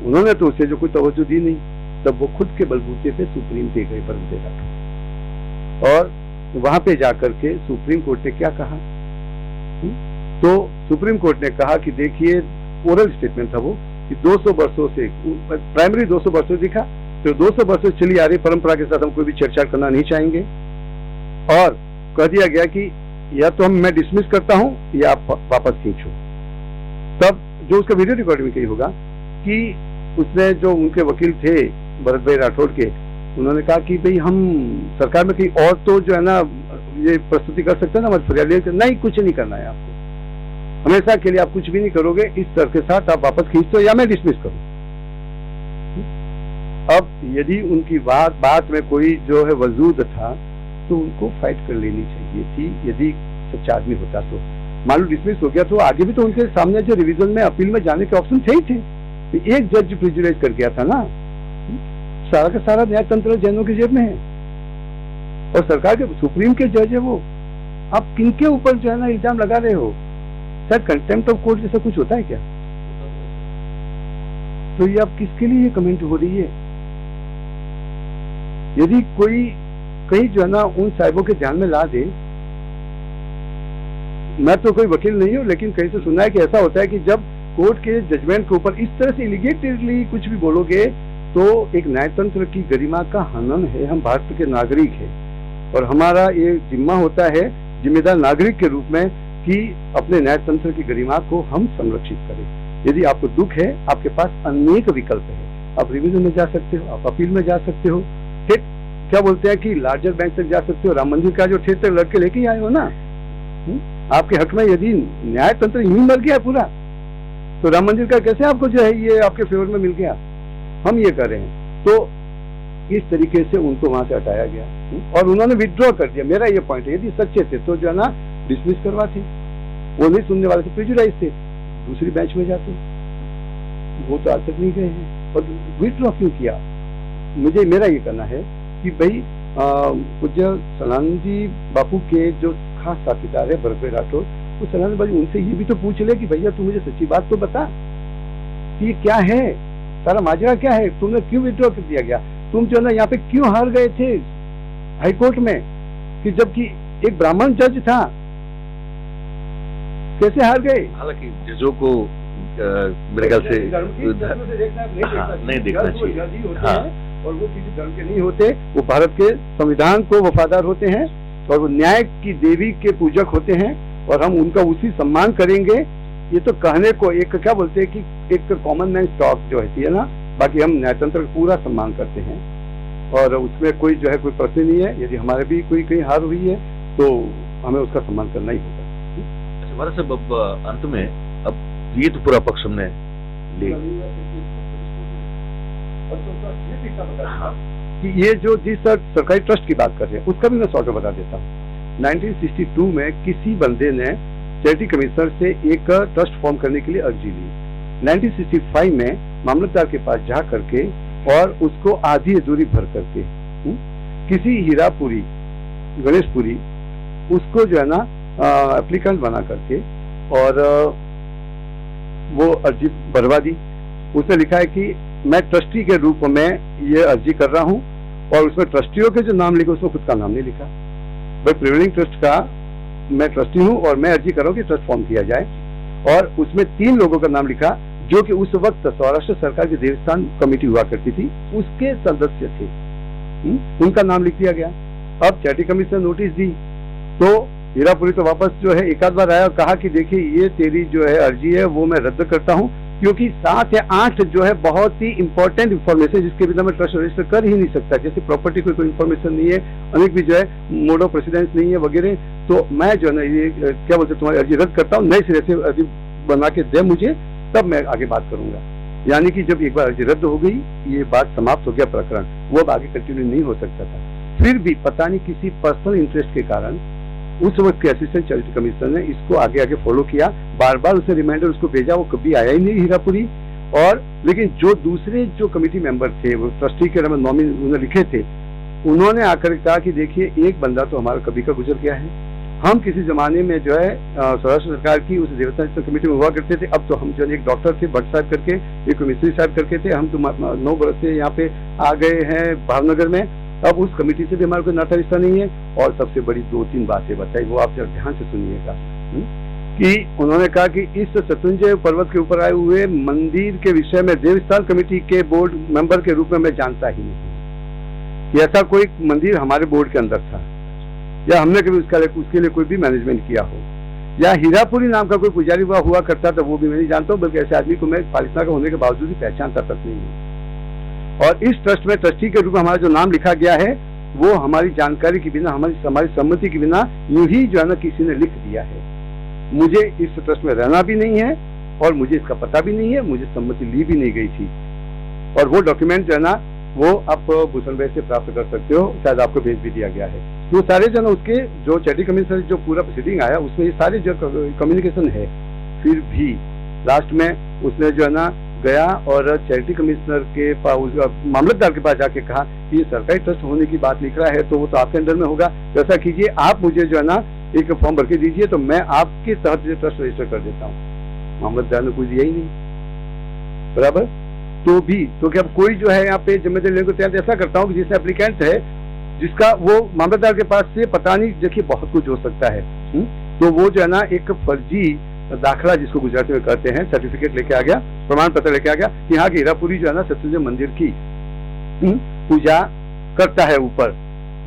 उन्होंने तो उसे जो कोई तवज्जो दी नहीं। तब वो खुद के बलबूते पे सुप्रीम पे गए भरत भाई राठौड़, और वहां पे जाकर के सुप्रीम कोर्ट ने क्या कहा, तो सुप्रीम कोर्ट ने कहा कि देखिए, ओरल स्टेटमेंट था वो, कि 200 वर्षों से प्राइमरी 200 वर्षों दिखा, तो 200 वर्षों से चली आ रही परंपरा के साथ हम कोई भी छेड़छाड़ करना नहीं चाहेंगे। और कह दिया गया कि या तो मैं डिसमिस करता हूं या आप वापस खींचो। तब जो उसका वीडियो रिकॉर्डिंग में कही होगा कि उसने जो उनके वकील थे भरत भाई राठौड़ के, उन्होंने कहा कि भाई हम सरकार में कहीं और तो जो है ना ये प्रस्तुति कर सकते हैं ना, हमारी फरियाद नहीं, कुछ नहीं करना है आपको, हमेशा के लिए आप कुछ भी नहीं करोगे, इस तरह के साथ आप वापस खींच दो या मैं डिसमिस करूं। अब यदि उनकी बात में कोई जो है वजूद था तो उनको फाइट कर लेनी चाहिए थी, यदि सच्चा आदमी होता तो। मान लो डिसमिस हो गया तो आगे भी तो उनके सामने जो रिवीजन में अपील में जाने के ऑप्शन थे ही थे। एक जज प्रिजुडाइज कर गया था ना, सारा का सारा न्याय तंत्र जैनों की जेब में है और सरकार के सुप्रीम के जज है वो। आप किनके ऊपर जो है ना इल्जाम लगा रहे हो? सर कंटेम्प्ट ऑफ कोर्ट जैसा कुछ होता है क्या? तो ये आप किसके लिए कमेंट हो रही है? यदि कोई कहीं जो है ना उन साहिबों के ध्यान में ला दे, मैं तो कोई वकील नहीं हूं लेकिन कहीं से सुना है कि ऐसा होता है कि जब कोर्ट के जजमेंट के ऊपर इस तरह से इलीगेटली कुछ भी बोलोगे तो एक न्यायतंत्र की गरिमा का हनन है। हम भारत के नागरिक हैं और हमारा ये जिम्मा होता है जिम्मेदार नागरिक के रूप में कि अपने न्यायतंत्र की गरिमा को हम संरक्षित करें। यदि आपको दुख है, आपके पास अनेक विकल्प है, आप रिवीजन में जा सकते हो, आप अपील में जा सकते हो, फिर क्या बोलते हैं कि लार्जर बेंच तक जा सकते हो। राम मंदिर का जो क्षेत्र लड़के लेके आए हो ना, आपके हक में यदि न्याय तंत्र यूं मर गया पूरा, तो राम मंदिर का कैसे आपको जो है ये आपके फेवर में मिल गया? हम ये कर रहे हैं। तो इस तरीके से उनको वहां से हटाया गया और उन्होंने विड्रॉ कर दिया। मेरा ये पॉइंट है, यदि सच्चे थे तो जो है ना डिसमिस करवाते, वो नहीं सुनने वाले थे, प्रेजुडाइज थे, दूसरी बेंच में जाते, वो तो आज तक नहीं गए हैं। और विड्रॉ क्यों किया? मुझे मेरा ये कहना है कि भाई पूज्य सनातन जी बापू के जो खास साथीदार है भरत भाई राठौड़, तो सनातन भाई उनसे ये भी तो पूछ ले कि भैया तू मुझे सच्ची बात तो बता कि ये क्या है, सारा माजरा क्या है, तुमने क्यों विड्रॉ कर दिया गया, तुम जो है ना यहाँ पे क्यों हार गए थे हाईकोर्ट में, कि जबकि एक ब्राह्मण जज था, कैसे हार गए? हालांकि जजों को मेरे ख्याल से नहीं देखना चाहिए, हाँ, और वो किसी धर्म के नहीं होते, वो भारत के संविधान को वफादार होते हैं और वो न्याय की देवी के पूजक होते हैं और हम उनका उसी सम्मान करेंगे। ये तो कहने को एक क्या बोलते हैं कि एक कॉमन मैन स्टॉक जो होती है ना, बाकी हम न्यायतंत्र का पूरा सम्मान करते हैं और उसमें कोई जो है कोई प्रश्न नहीं है। यदि हमारे भी कोई कहीं हार हुई है तो हमें उसका सम्मान करना ही होगा। हमारा सब अब अंत में अब ये तो पूरा पक्ष हमने ले कि ये जो जिस सरकारी ट्रस्ट की बात कर रहे हैं उसका भी मैं शॉर्ट में बता देता हूँ। 1962 में किसी बंदे ने चैरिटी कमिश्नर से एक ट्रस्ट फॉर्म करने के लिए अर्जी ली। 1965 में मामलतदार के पास जा करके और उसको आधी अधूरी भर करके किसी हीरापुरी गणेशपुरी उसको जो है ना एप्लीकेंट बना करके और वो अर्जी भरवा दी। उसने लिखा है कि मैं ट्रस्टी के रूप में ये अर्जी कर रहा हूं और उसमें ट्रस्टियों के जो नाम लिखे उसमें खुद का नाम नहीं लिखा। भाई प्रिवेलिंग ट्रस्ट का मैं ट्रस्टी हूं और मैं अर्जी कर रहा हूं कि ट्रस्ट फॉर्म किया जाए और उसमें 3 लोगों का नाम लिखा जो कि उस वक्त सौराष्ट्र सरकार की देवस्थान कमेटी हुआ करती थी उसके सदस्य थे, उनका नाम लिख दिया गया। अब चैरिटी कमीशन ने नोटिस दी तो हीरापुरी तो वापस जो है एक आध बार आया और कहा कि देखिए ये तेरी जो है अर्जी है वो मैं रद्द करता हूं क्योंकि 7 या 8 जो है बहुत ही इंपॉर्टेंट इन्फॉर्मेशन जिसके बिना मैं ट्रस्ट रजिस्टर कर ही नहीं सकता, जैसे प्रॉपर्टी कोई इन्फॉर्मेशन नहीं है, अनेक भी जो है मोड ऑफ प्रेसिडेंस नहीं है वगैरह, तो मैं जो है ना ये क्या बोलते तुम्हारी अर्जी रद्द करता हूँ, नए सिरे से अर्जी बना के दे मुझे, तब मैं आगे बात करूंगा। यानी कि जब एक बार अर्जी रद्द हो गई ये बात समाप्त हो गया प्रकरण, वो अब आगे कंटिन्यू नहीं हो सकता था। फिर भी पता नहीं किसी पर्सनल इंटरेस्ट के कारण उस वक्त के असिस्टेंट चैरिटी कमिश्नर ने इसको आगे फॉलो किया, बार बार उसने रिमाइंडर उसको भेजा, वो कभी आया ही नहीं हीरापुरी। और लेकिन जो दूसरे जो कमेटी मेंबर थे वो ट्रस्टी के नॉमिनी उन्होंने लिखे थे, उन्होंने आकर कहा कि देखिए एक बंदा तो हमारा कभी का गुजर गया है, हम किसी जमाने में जो है सौराष्ट्र सरकार की उस देवस्थान कमेटी में हुआ करते थे, अब तो हम जो एक डॉक्टर थे भट्ट साहब करके, एक मिस्त्री साहब करके थे, हम तो 9 बरस से यहाँ पे आ गए हैं भावनगर में, अब उस कमेटी से भी हमारा कोई नाता रिश्ता नहीं है। और सबसे बड़ी 2-3 बातें बताई, वो आप जरा ध्यान से सुनिएगा। कि उन्होंने कहा कि इस शत्रुंजय पर्वत के ऊपर आए हुए मंदिर के विषय में देवस्थान कमेटी के बोर्ड मेंबर के रूप में मैं जानता ही नहीं कि ऐसा कोई मंदिर हमारे बोर्ड के अंदर था, या हमने कभी उसके लिए कोई भी मैनेजमेंट किया हो, या हीरापुरी नाम का कोई पुजारी हुआ करता था, वो भी मैं नहीं जानता हूँ। बल्कि ऐसे आदमी को मैं पालितना का होने के बावजूद भी पहचानता तक नहीं हूँ। और इस ट्रस्ट में ट्रस्टी के रूप में हमारा जो नाम लिखा गया है वो हमारी जानकारी के बिना, हमारी सम्मति के बिना यूं ही जो है ना किसी ने लिख दिया है। मुझे इस ट्रस्ट में रहना भी नहीं है और मुझे इसका पता भी नहीं है, मुझे सम्मति ली भी नहीं गई थी। और वो डॉक्यूमेंट जो है ना वो आप भूषण भाई से प्राप्त कर सकते हो, शायद आपको भेज भी दिया गया है। तो सारे जो है ना उसके जो चैरिटी कमिश्नर जो पूरा प्रोसीडिंग आया उसमें ये सारे जो कम्युनिकेशन है। फिर भी लास्ट में उसने जो है ना गया और चैरिटी कमिश्नर के पास, मामलतदार के पास जाके कहा कि ये सरकारी ट्रस्ट होने की बात लिख रहा है तो वो तो आपके अंडर में होगा, वैसा कीजिए आप मुझे जो है ना एक फॉर्म भर के दीजिए तो मैं आपके तहत ये ट्रस्ट रजिस्टर कर देता हूँ। मामलतदार ने कुछ दिया ही नहीं, बराबर। तो भी तो क्या कोई जो है यहाँ पे जिम्मेदारी लेने को तैयार, ऐसा करता हूँ कि जिससे एप्लीकेंट है जिसका वो मामलतदार के पास से पता नहीं, देखिए बहुत कुछ हो सकता है। तो वो जो है ना एक फर्जी दाखला जिसको गुजराती में कहते हैं, सर्टिफिकेट लेके आ गया, प्रमाण पत्र लेके आ गया कि हाँ की हीरापुरी जो है ना शत्रुंजय मंदिर की पूजा करता है ऊपर,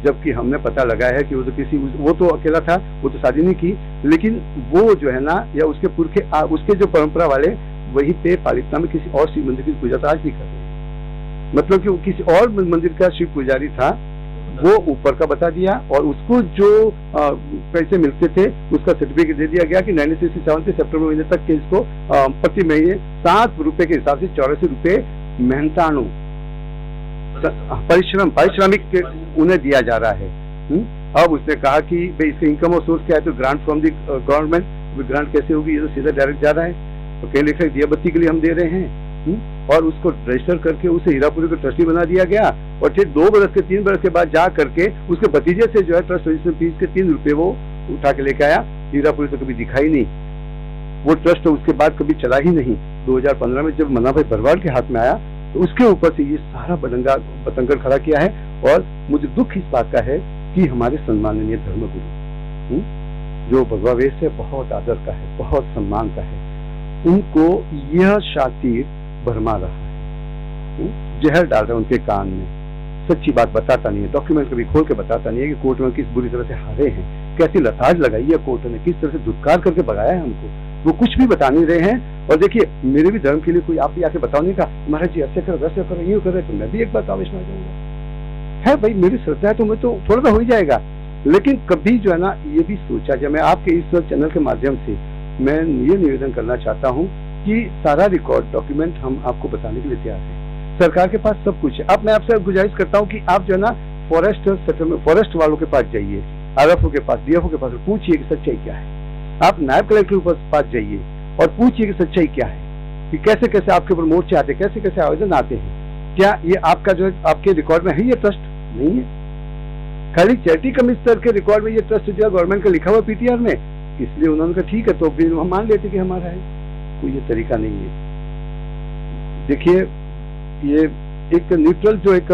जबकि हमने पता लगाया है कि वो तो अकेला था, वो तो शादी नहीं की, लेकिन वो जो है ना या उसके पुरखे उसके जो परंपरा वाले वहीं पे पालितना में किसी और शिव मंदिर की पूजा तो आज भी कर रहे हैं। मतलब कि वो किसी और मंदिर का शिव पुजारी था, वो ऊपर का बता दिया और उसको जो पैसे मिलते थे उसका सर्टिफिकेट दे दिया गया कि 1967 से सितंबर महीने तक के इसको प्रति महीने 7 रुपए के हिसाब से 84 रुपए मेहनताणु पारिश्रमिक उन्हें दिया जा रहा है। अब उसने कहा कि भाई इसका इनकम और सोर्स क्या है, तो grant from the government. Grant कैसे होगी, ये तो सीधा डायरेक्ट जा रहा है। तो कहीं लिखा है दिया बत्ती के लिए हम दे रहे हैं। और उसको रजिस्टर करके उसे हीरापुरी को ट्रस्टी बना दिया गया और फिर 2 बरस के 3 बरस के बाद जा करके उसके भतीजे से जो है ट्रस्ट रजिस्टर फीस के 3 रुपए वो उठा के लेके आया। हीरापुरी तो कभी दिखाई नहीं, वो ट्रस्ट उसके बाद कभी चला ही नहीं। 2015 में जब मन्ना भाई बरवाल के हाथ में आया तो उसके ऊपर से ये सारा बतंगड़ खड़ा किया है। और मुझे दुख इस बात का है कि हमारे सम्माननीय धर्मगुरु जो भगवा वेश है, बहुत आदर का है, बहुत सम्मान का है, उनको यह शातिर भरमा रहा है, जहर डाल रहा है उनके कान में, सच्ची बात बताता नहीं है, डॉक्यूमेंट कभी खोल के बताता नहीं है कि कोर्ट में किस बुरी तरह से हारे हैं, कैसी लताज लगाई है कोर्ट ने, किस तरह से धुतकार करके भगाया है हमको, वो कुछ भी बता नहीं रहे हैं। और देखिए मेरे भी धर्म के लिए कोई आप भी आके बताओ नहीं का महाराज जी ऐसे करो वैसे करो यूँ करे, तो मैं भी एक बात आवेश में आ जाऊंगा। है भाई मेरी श्रद्धा है तो मैं तो थोड़ा सा हो ही जाएगा। लेकिन कभी जो है ना ये भी सोचा, जब मैं आपके इस चैनल के माध्यम से मैं ये निवेदन करना चाहता हूँ कि सारा रिकॉर्ड डॉक्यूमेंट हम आपको बताने के लिए तैयार हैं। सरकार के पास सब कुछ है। अब मैं आपसे गुजारिश करता हूँ कि आप जो है ना फॉरेस्ट वालों के पास जाइए, आरएफओ के पास, डीएफओ के पास, पूछिए कि सच्चाई क्या है। आप नायब कलेक्टर के पास जाइए और पूछिए कि सच्चाई क्या है, कि कैसे कैसे आपके ऊपर मोर्चे आते हैं, कैसे कैसे आवेदन आते हैं। क्या ये आपका जो है आपके रिकॉर्ड में है ये ट्रस्ट? नहीं है। खाली चैरिटी कमिश्नर के रिकॉर्ड में ये ट्रस्ट जो है गवर्नमेंट का लिखा हुआ पीटीआर में, इसलिए उन्होंने कहा ठीक है, तो फिर हम मान लेते कि हमारा है। कोई ये तरीका नहीं है। देखिए ये एक न्यूट्रल जो एक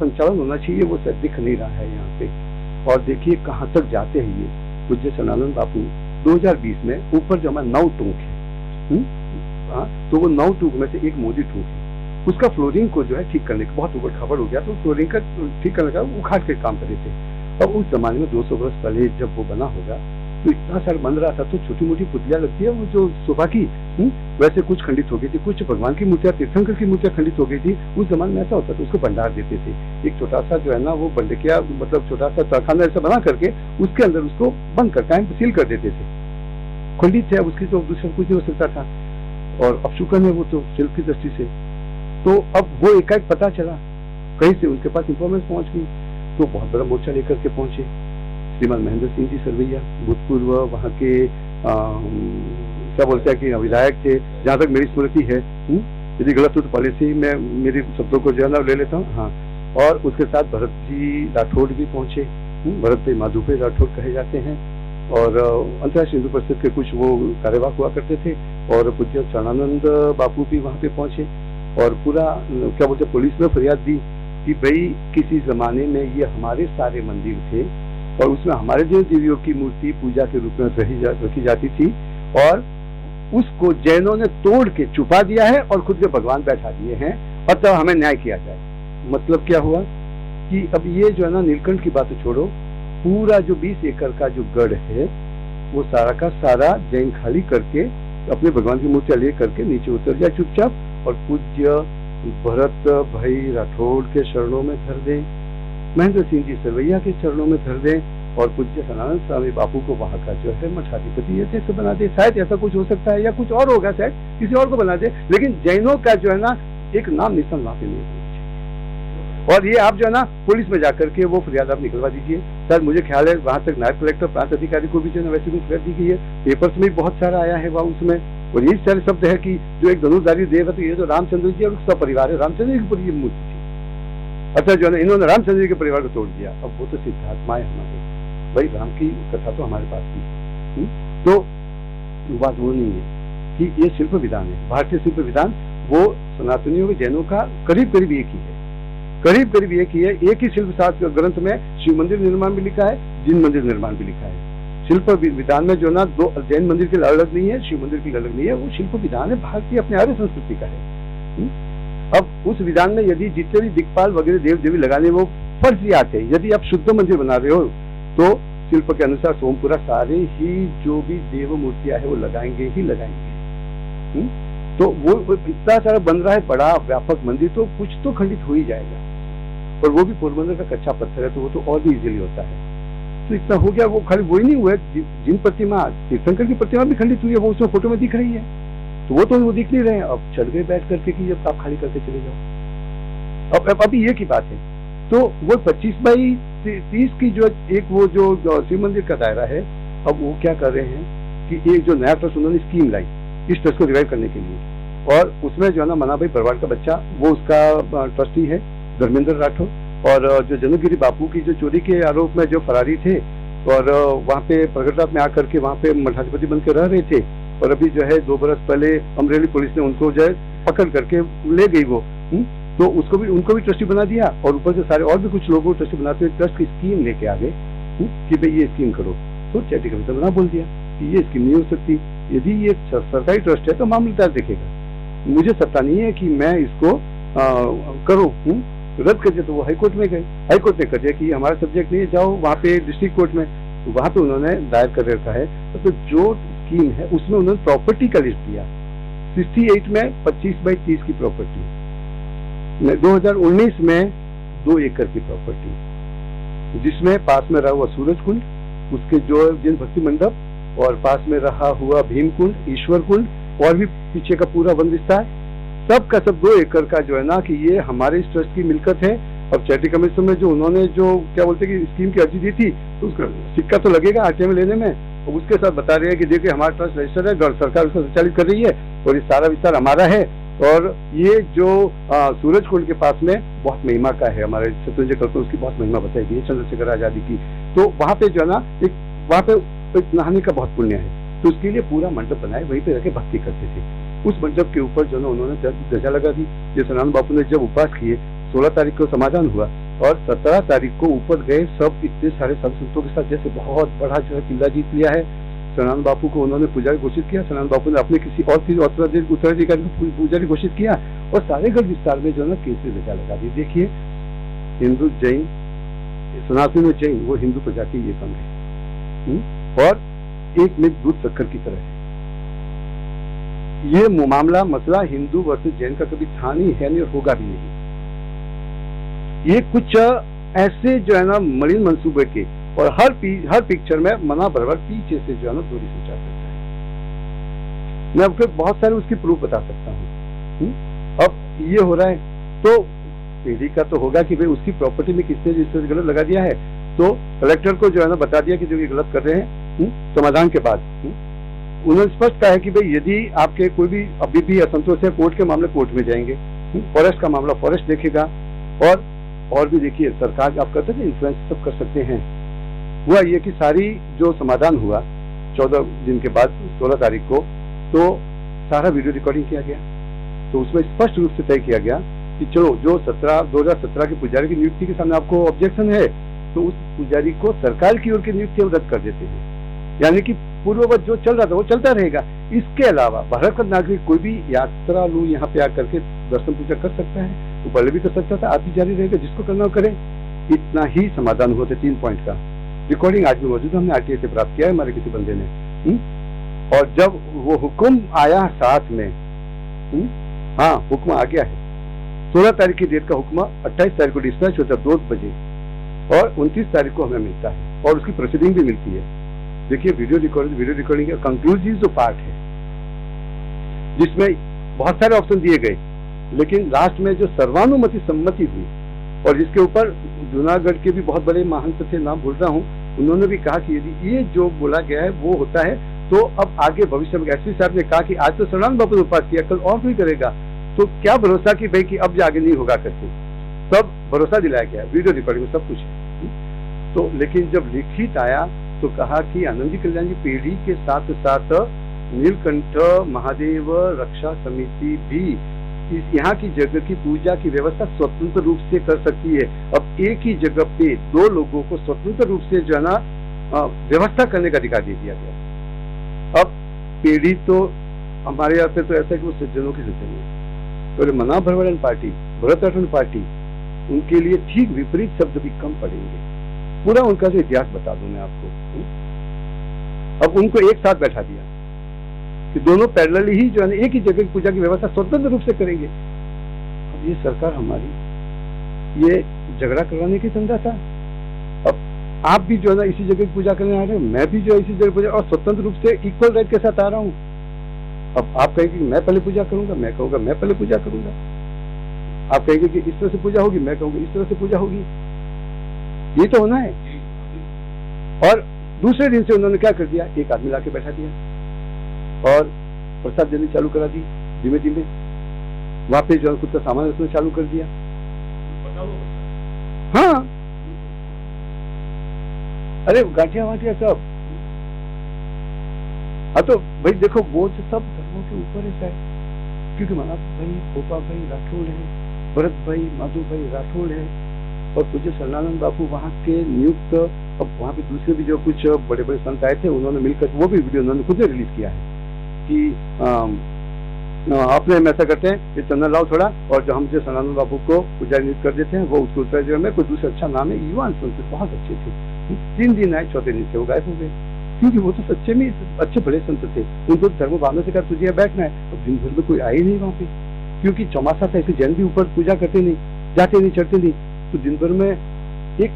संचालन होना चाहिए वो दिख नहीं रहा है यहाँ पे। और देखिए कहाँ तक जाते हैं ये। पूज्य सनातन बापू 2020 में ऊपर जो हमारा 9 टूक है, तो वो 9 टूक में से एक मोदी टूक है, उसका फ्लोरिंग को जो है ठीक करने का बहुत ऊपर खबर हो गया, तो फ्लोरिंग का ठीक करने का उखाड़ के काम कर रहे थे। और उस जमाने में 200 वर्ष पहले जब वो बना होगा तो इतना सारा बन रहा था, तो छोटी मोटी पुतलियां लगती है वो जो शोभा की, वैसे कुछ खंडित हो गई थी, कुछ भगवान की मूर्तियां, तीर्थंकर की मूर्तियां खंडित हो गई थी। उस जमाने में ऐसा होता था, उसको भंडार देते थे। एक छोटा सा जो है ना वो बंडकिया, मतलब छोटा सा तहखाना ऐसा बना करके उसके अंदर उसको बंद करके सील कर देते थे। खंडित है उसकी तो दूसरा कुछ नहीं हो सकता था। और अब शुक्र है वो तो शिल्प की दृष्टि से, तो अब वो एकाएक पता चला, कहीं से उनके पास इंफॉर्मेशन पहुंच गई, तो बहुत बड़ा मोर्चा लेकर के पहुंचे। श्रीमान महेंद्र सिंह जी सरवैया भूतपूर्व वहाँ के क्या बोलते हैं कि विधायक थे, जहाँ तक मेरी स्मृति है, यदि गलत हो तो पॉलिसी में मेरे शब्दों को जो है ना ले लेता हूँ। हाँ, और उसके साथ भरत जी राठौड़ भी पहुंचे, भरत भाई माधुपे राठौड़ कहे जाते हैं, और अंतर्राष्ट्रीय हिंदू परिषद के कुछ वो कार्यवाहक हुआ करते थे, और पूज्य चरणानंद बापू भी वहाँ पे पहुंचे। और पूरा क्या बोलते पुलिस में फरियाद दी कि भाई किसी जमाने में ये हमारे सारे मंदिर थे और उसमें हमारे जो देवियों की मूर्ति पूजा के रूप में रखी जाती थी, और उसको जैनों ने तोड़ के छुपा दिया है और खुद के भगवान बैठा दिए हैं, और तब हमें न्याय किया जाए। मतलब क्या हुआ कि अब ये जो है ना, नीलकंठ की बात छोड़ो, पूरा जो 20 एकड़ का जो गढ़ है वो सारा का सारा जैन खाली करके अपने भगवान की मूर्तियां ले करके नीचे उतर जाए चुपचाप, और पूज्य भरत भाई राठौड़ के चरणों में धर दें, महेंद्र सिंह जी सरवैया के चरणों में धर दें, और पूज्य सनातन स्वामी बापू को वहां का जो है मठाधिपति ऐसे बना दे। शायद ऐसा कुछ हो सकता है, या कुछ और होगा, शायद किसी और को बना दे, लेकिन जैनों का जो है ना एक नाम निशान वहां पे नहीं होना चाहिए। और ये आप जो है ना पुलिस में जाकर के वो फरियाद आप निकलवा दीजिए। सर मुझे ख्याल है वहां तक नायब कलेक्टर प्रांत अधिकारी को भी जो है वैसे भी फरियाद दी गई है, पेपर्स में बहुत सारा आया है वहाँ उसमें, और यही सारे शब्द है कि जो एक धनुषधारी देव है तो ये तो रामचंद्र जी और उसका परिवार है, रामचंद्र जी की पूरी मूर्ति थी। अच्छा जो है ना इन्होंने रामचंद्र जी के परिवार को तोड़ दिया। अब वो तो सिद्धात्मा है हमारे, भाई राम की कथा तो हमारे पास थी। तो बात वो नहीं है कि ये शिल्प विधान है, भारतीय शिल्प विधान वो सनातनियों के जैनों का करीब करीब एक ही है, करीब करीब एक ही है। एक ही शिल्प शास्त्र ग्रंथ में शिव मंदिर निर्माण भी लिखा है, जिन मंदिर निर्माण भी लिखा है। शिल्प विधान में जो ना दो जैन मंदिर के अलग नहीं है, शिव मंदिर के अलग नहीं है, वो शिल्प विधान है, भारतीय अपने आर्य संस्कृति का है। अब उस विधान में यदि जितने भी दिक्पाल वगैरह देव देवी लगाने वो फर्जियात है। यदि आप शुद्ध मंदिर बना रहे हो तो शिल्प के अनुसार सोमपुरा सारे ही जो भी देव मूर्तियां है वो लगाएंगे ही लगाएंगे। तो वो इतना सारा बन रहा है बड़ा व्यापक मंदिर, तो कुछ तो खंडित हो ही जाएगा, और वो भी पोरबंदर का कच्चा पत्थर है, तो वो तो और भी इजीली होता है। तो इतना हो गया, वो खाली वही नहीं हुआ, जिन प्रतिमा तीर्थंकर की प्रतिमा भी खंडित हुई है, वो उसमें फोटो में दिख रही है, तो वो दिख नहीं रहे हैं। अब चढ़ गए बैठ करके कि जब आप खाली करके चले जाओ। अब अभी ये की बात है, तो वो 25/30 की जो एक वो जो शिव मंदिर का दायरा है, अब वो क्या कर रहे हैं कि एक जो नया ट्रस्ट उन्होंने स्कीम लाई इस ट्रस्ट को रिवाइव करने के लिए, और उसमें जो है ना मना भाई बरवाड़ का बच्चा वो उसका ट्रस्टी है धर्मेंद्र राठौर, और जो जनुगिरी बापू की जो चोरी के आरोप में जो फरारी थे और वहाँ पे प्रगटनाथ में आकर के वहाँ पे मठाधिपति बन के रह रहे थे, और अभी जो है 2 बरस पहले अमरेली पुलिस ने उनको जो है पकड़ करके ले गई वो, तो उनको भी ट्रस्टी बना दिया, और ऊपर से सारे और भी कुछ लोगों को ट्रस्टी बनाते हुए ट्रस्ट की स्कीम लेके आ गए कि भाई ये स्कीम करो। तो चैटी कमिश्नर बना बोल दिया कि ये स्कीम नहीं हो सकती, यदि ये सरकारी ट्रस्ट है तो मामलेदार देखेगा, मुझे सत्ता नहीं है कि मैं इसको करूँ, रद्द कर दिया। तो वो हाईकोर्ट में गए, हाईकोर्ट ने कर दिया कि हमारा सब्जेक्ट नहीं है, जाओ वहाँ पे डिस्ट्रिक्ट कोर्ट में, तो वहाँ पे उन्होंने दायर कर रखा है। तो जो स्कीम है उसमें उन्होंने प्रॉपर्टी का लिस्ट दिया, 68 में 25/30 की प्रॉपर्टी, 2019 में 2 एकड़ की प्रॉपर्टी, जिसमें पास में रहा हुआ सूरज कुंड, उसके जो जैन भक्ति मंडप, और पास में रहा हुआ भीम कुंड, ईश्वर कुंड, और भी पीछे का पूरा वन विस्तार, सब का सब 2 एकड़ का जो है ना कि ये हमारे इस ट्रस्ट की मिल्कत है। अब चैरिटी कमीशन में जो उन्होंने जो क्या बोलते हैं कि स्कीम की अर्जी दी थी, तो उसका सिक्का तो लगेगा आरटीआई में लेने में, और उसके साथ बता रहे हैं कि देखिए हमारा ट्रस्ट रजिस्टर्ड है, सरकार उसको संचालित कर रही है, और ये सारा विस्तार हमारा है, और ये जो सूरज कुंड के पास में बहुत महिमा का है, हमारे शत्रुंजय कल्पना उसकी बहुत महिमा बताई गई है चंद्रशेखर आजादी की। तो वहाँ पे जो है ना वहाँ पे नहाने का बहुत पुण्य है, तो उसके लिए पूरा मंडप बनाए, वहीं पे रह के भक्ति करते थे। उस मंडप के ऊपर जो है उन्होंने ध्वजा लगा दी। ये सनातन बापू ने जब उपवास किए 16 तारीख को समाधान हुआ, और 17 तारीख को ऊपर गए सब इतने सारे सब संतों के साथ, जैसे बहुत बड़ा जो है किला जीत लिया है। सनातन बापू को उन्होंने पुजारी घोषित किया, सनातन बापू ने अपने किसी और चीज उत्तराधिकारी को पुजारी घोषित किया, और सारे गढ़ विस्तार में जो है ना केसरी ध्वजा लगा दी। देखिए हिंदू जैन सनातन में जैन वो हिंदू प्रजाति ये संघ है, और एक में दूध शक्कर की तरह है। ये मामला मसला हिंदू वर्सेस जैन का कभी था नहीं, है नहीं, और होगा भी नहीं। ये कुछ ऐसे जो है ना मलिन मंसूबे के, और हर पिक्चर में मना बराबर पीछे से जो है ना दूरी सोचा करता है। मैं आपको बहुत सारे उसकी प्रूफ बता सकता हूँ। अब ये हो रहा है तो पीढ़ी का तो होगा कि भाई उसकी प्रॉपर्टी में किसने रजिस्टर गलत लगा दिया है, तो कलेक्टर को जो है ना बता दिया कि जो ये गलत कर रहे हैं। समाधान के बाद उन्होंने स्पष्ट कहा है कि भाई यदि आपके कोई भी अभी भी असंतोष है, कोर्ट के मामले कोर्ट में जाएंगे, फॉरेस्ट का मामला फॉरेस्ट देखेगा, और भी देखिए सरकार आप करते थे इन्फ्लुएंस सब कर सकते हैं। हुआ ये कि सारी जो समाधान हुआ 14 दिन के बाद 16 तारीख को, तो सारा वीडियो रिकॉर्डिंग किया गया, तो उसमें स्पष्ट रूप से तय किया गया कि चलो जो 2017 के पुजारी की नियुक्ति के सामने आपको ऑब्जेक्शन है, तो उस पुजारी को सरकार की ओर की नियुक्ति रद्द कर देते हैं, यानी कि पूर्ववत जो चल रहा था वो चलता रहेगा। इसके अलावा भारत का नागरिक कोई भी यात्रालु यहाँ पे आकर के दर्शन पूजा कर सकता है, वो पहले भी कर सकता था, आज भी जारी रहेगा, जिसको करना हो करे। इतना ही समाधान हुआ था 3 पॉइंट का। रिकॉर्डिंग आज भी मौजूद है, हमने आरटीआई से प्राप्त किया है हमारे किसी बंदे ने। और जब वो हुक्म आया साथ में, हाँ हुक्म आ गया है, 16 तारीख की डेट का हुक्म 28 तारीख को डिस्पैच होता है 2 बजे और 29 तारीख को हमें मिलता है और उसकी प्रोसीडिंग भी मिलती है। देखिए वीडियो रिकॉर्डिंग का कंक्लूसिव जो पार्ट है, जिसमें बहुत सारे ऑप्शन दिए गए, लेकिन लास्ट में जो सर्वानुमति सम्मति हुई और जिसके ऊपर जूनागढ़ के भी बहुत बड़े महंत थे, नाम भूल रहा हूँ, उन्होंने भी कहा कि यदि ये जो बोला गया है वो होता है तो अब आगे भविष्य में एसपी साहब ने कहा कि आज तो सनातन बापू ने उपास किया, कल और कोई करेगा, तो क्या भरोसा कि भाई कि अब आगे नहीं होगा करके, सब भरोसा दिलाया गया, वीडियो रिकॉर्डिंग में सब कुछ है। तो लेकिन जब लिखित आया तो कहा कि आनंद जी कल्याण जी पीढ़ी के साथ साथ नीलकंठ महादेव रक्षा समिति भी इस यहाँ की जगह की पूजा की व्यवस्था स्वतंत्र रूप से कर सकती है। अब एक ही जगह पे 2 लोगों को स्वतंत्र रूप से जो है ना व्यवस्था करने का अधिकार दे दिया गया। अब पीढ़ी तो हमारे यहाँ पे तो ऐसा है कि वो सज्जनों की सज्जन है, तो मना भरवाड़न पार्टी, भरत राठौड़ पार्टी, उनके लिए ठीक विपरीत शब्द भी कम पड़ेंगे। पूरा उनका जो इतिहास बता दूं मैं आपको। अब उनको एक साथ बैठा दिया कि दोनों पैरेलल ही जो है एक ही जगह की पूजा की व्यवस्था स्वतंत्र रूप से करेंगे। अब ये सरकार हमारी, ये झगड़ा करवाने की धंधा था। अब आप भी जो है ना इसी जगह की पूजा करने आ रहे हो, मैं भी जो है इसी जगह पूजा और स्वतंत्र रूप से इक्वल राइट के साथ आ रहा हूँ। अब आप कहेंगे कि मैं पहले पूजा करूंगा, मैं कहूंगा मैं पहले पूजा करूंगा। आप कहेंगे कि इस तरह से पूजा होगी, मैं कहूंगा इस तरह से पूजा होगी। ये तो होना है। और दूसरे दिन से उन्होंने क्या कर दिया, एक आदमी लाके बैठा दिया और प्रसाद देनी चालू करा दी धीमे धीमे। वहां पे जो खुद का सामान रखना चालू कर दिया। हाँ, अरे गांठिया वाटिया सब। हाँ तो भाई देखो वो तो सब धर्मों के ऊपर है शायद, क्योंकि मना भाई गोपा भाई राठौड़ है, भरत भाई माधु भाई राठौड़ है और पूज्य सनातन बापू वहाँ के नियुक्त। अब वहाँ पे दूसरे भी जो कुछ बड़े बड़े संत आए थे, उन्होंने मिलकर वो भी वीडियो उन्होंने खुद ने रिलीज किया है कि अपने हम ऐसा करते हैं, ये चंदन लाओ थोड़ा, और जो हम जो सनातन बापू को पुजारी नियुक्त कर देते हैं वो उसको उत्तराखंड में कोई दूसरा अच्छा नाम है, युवा संत बहुत अच्छे थे। 3 दिन आए, 4थे दिन से वो गायब हो गए, क्योंकि वो तो सच्चे में अच्छे बड़े संत थे। उनको धर्म भावना से कहा तुझे बैठना है, तो दिन भर में कोई आए नहीं वहाँ पे, क्योंकि चौमासा था, ऐसे जैन भी ऊपर पूजा करते नहीं, जाते नहीं, चढ़ते नहीं। तो दिन भर में एक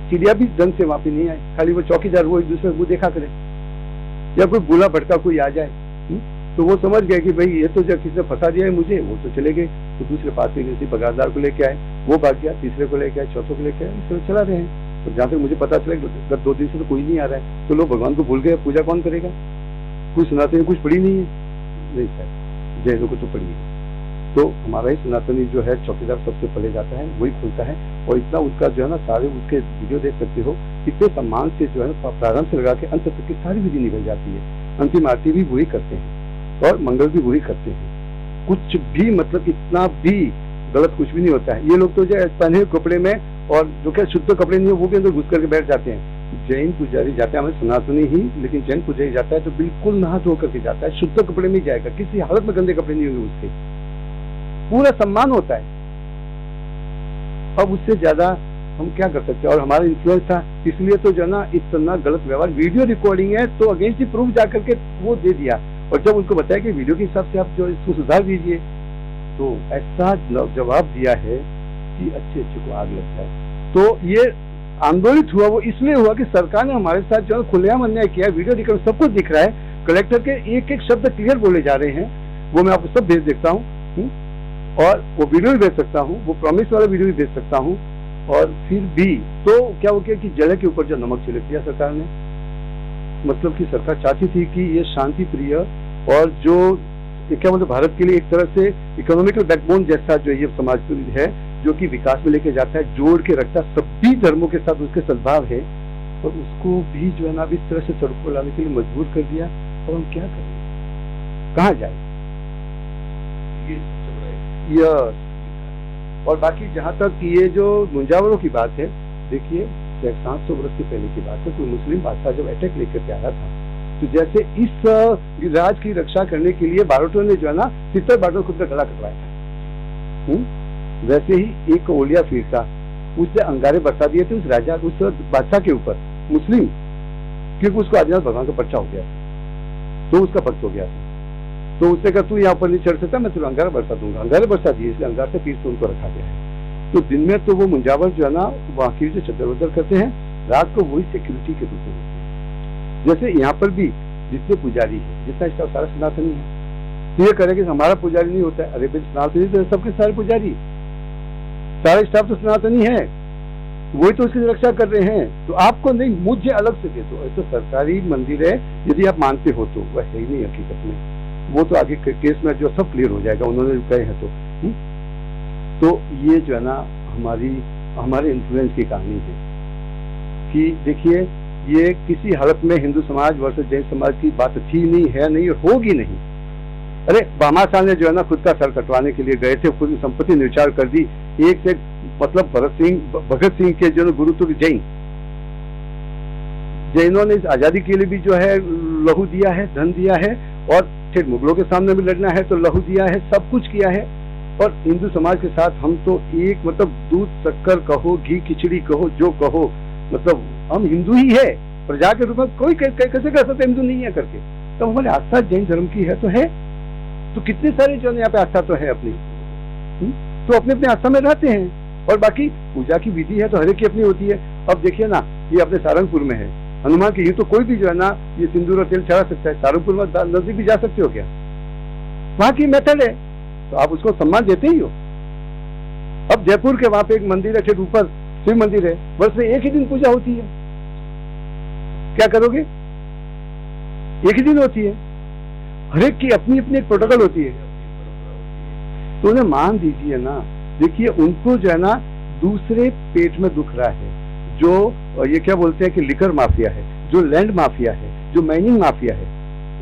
चिड़िया भी ढंग से वहां पे नहीं आए, खाली वो चौकीदार वो एक दूसरे को देखा करे, या कोई बुला भटका कोई आ जाए। तो वो समझ गए कि भाई ये तो जब किसी ने फंसा दिया है मुझे, वो तो चले गए। तो दूसरे पास में किसी बगारदार को लेके आए, वो भाग गया, तीसरे को लेके आए, चौथे को लेके आए, इस तरह चला रहे हैं। तो जहाँ तक मुझे पता चला गत 2 दिन से तो कोई नहीं आ रहा है, तो लोग भगवान को भूल गए, पूजा कौन करेगा? कुछ सुनाते हैं, कुछ पड़ी नहीं है, नहीं सर जैनों को तो पड़ी है। तो हमारा ही सनातनी जो है चौकीदार सबसे पहले जाता है, वही खुलता है, और इतना उसका जो है ना सारे उसके वीडियो देख सकते हो, इतने सम्मान से जो है ना प्रारंभ से लगा के अंत तक की सारी विधि निकल जाती है। अंतिम आरती भी वही करते हैं और मंगल भी वही करते हैं। कुछ भी मतलब इतना भी गलत कुछ भी नहीं होता है। ये लोग तो जो पहने हुए कपड़े में, और जो क्या शुद्ध कपड़े नहीं है वो भी अंदर घुस करके बैठ जाते हैं। जैन पुजारी जाता है, हमें सनातनी ही, लेकिन जैन पुजारी जाता है तो बिल्कुल नहा धो करके जाता है, शुद्ध कपड़े में जाएगा, किसी हालत में गंदे कपड़े नहीं होंगे उसके, पूरा सम्मान होता है। अब उससे ज्यादा हम क्या कर सकते हैं? और हमारा इन्फ्लुएंस था, इसलिए तो जो ना इतना गलत व्यवहार, वीडियो रिकॉर्डिंग है तो अगेंस्ट ही प्रूफ जाकर के वो दे दिया। और जब उनको बताया कि वीडियो के हिसाब से आप जो इसको सुधार दीजिए, तो ऐसा जवाब दिया है कि अच्छे को आग लग जाए। तो ये आंदोलित हुआ वो इसलिए हुआ कि सरकार ने हमारे साथ जो खुलेआम अन्याय किया, वीडियो रिकॉर्ड सब कुछ दिख रहा है, कलेक्टर के एक एक शब्द क्लियर बोले जा रहे हैं, वो मैं आपको सब भेज देखता हूँ, और वो वीडियो भी भेज सकता हूँ, वो प्रॉमिस वाला वीडियो भी भेज सकता हूँ। और फिर भी तो क्या हो गया कि जले के ऊपर जो नमक छिड़क दिया सरकार ने। मतलब कि सरकार चाहती थी कि ये शांति प्रिय और जो क्या बोलते भारत के लिए एक तरह से इकोनॉमिकल बैकबोन जैसा जो ये समाज है, जो कि विकास में लेके जाता है, जोड़ के रखता है, सभी धर्मों के साथ उसके सद्भाव है, और उसको भी जो है ना इस तरह से सड़कों पर लाने के लिए मजबूर कर दिया। और हम क्या करें, कहाँ जाए? यस। और बाकी जहाँ तक ये जो मुंजावरों की बात है, देखिए एग्जैक्ट 700 वर्ष के पहले की बात है, कोई मुस्लिम बादशाह जब अटैक लेकर के आया था, तो जैसे इस राज की रक्षा करने के लिए बारोटों ने जो है ना 70 बारोटों खुद का गला कटवाया था। वैसे ही एक ओलिया फीर था, उसने अंगारे बरसा दिए थे उस राजा उस बादशाह के ऊपर, मुस्लिम, क्योंकि उसको आदिनाथ भगवान का पर्चा हो गया था, तो उसका भक्त हो गया था। तो उसने कहा तू यहाँ पर नहीं चढ़ सकता, मैं तुझे अंगारा बरसा दूंगा। अंगारे बरसा दिए, इसलिए अंगार से पीस उनको रखा गया है। तो दिन में तो वो मुंजावर जो है ना वहाँ की जो चद्दर वदर करते हैं, रात को वही सिक्योरिटी के रूप में। जैसे यहाँ पर भी जितने पुजारी है, जितना स्टाफ सारा सनातनी है, तो ये करेगा कि हमारा पुजारी नहीं होता है, अरे भाई सनातनी तो सबके सारे पुजारी, सारा स्टाफ तो सनातनी है, वही तो उसकी रक्षा कर रहे हैं। तो आपको नहीं, मुझे अलग से दे दो। तो सरकारी मंदिर है, यदि आप मानते हो तो वह है ही नहीं हकीकत में, वो तो आगे केस में जो सब क्लियर हो जाएगा, उन्होंने कहे हैं तो ये जो है ना हमारे इन्फ्लुएंस की कहानी है कि देखिए ये किसी हालत में हिंदू समाज वर्सेस जैन समाज की बात थी नहीं, है नहीं और होगी नहीं। अरे बामा साहब ने जो है ना खुद का सर कटवाने के लिए गए थे, खुद की संपत्ति न्यौछावर कर दी। एक से मतलब भगत सिंह के जो गुरु तो जैनों ने इस आजादी के लिए भी जो है लहू दिया है, धन दिया है, और फिर मुगलों के सामने भी लड़ना है तो लहू दिया है, सब कुछ किया है। और हिंदू समाज के साथ हम तो एक मतलब दूध शक्कर कहो, घी खिचड़ी कहो, जो कहो, मतलब हम हिंदू ही है। प्रजा के रूप में कोई कैसे कह सकते हिंदू नहीं है करके। तो हमारी आस्था जैन धर्म की है तो है, तो कितने सारे जो यहाँ पे आस्था तो है अपनी, तो अपने अपने आस्था में रहते हैं। और बाकी पूजा की विधि है तो हर एक की अपनी होती है। अब देखिए ना, ये अपने सारंगपुर में है हनुमान की, ये तो कोई भी जो है ना ये सिंदूर और तेल चढ़ा सकता है। सारंगपुर में नजदीक भी जा सकते हो क्या? वहां की मेथड है, तो आप उसको सम्मान देते ही हो। अब जयपुर के वहां पे एक मंदिर है, ठीक ऊपर शिव मंदिर है, वर्ष में एक ही दिन पूजा होती है। क्या करोगे? एक ही दिन होती है, हर एक की अपनी अपनी एक प्रोटोकॉल होती है, तो उन्हें मान दीजिए ना। देखिए उनको जो है ना दूसरे पेट में दुख रहा है, जो ये क्या बोलते हैं कि लिकर माफिया है, जो लैंड माफिया है, जो माइनिंग माफिया है,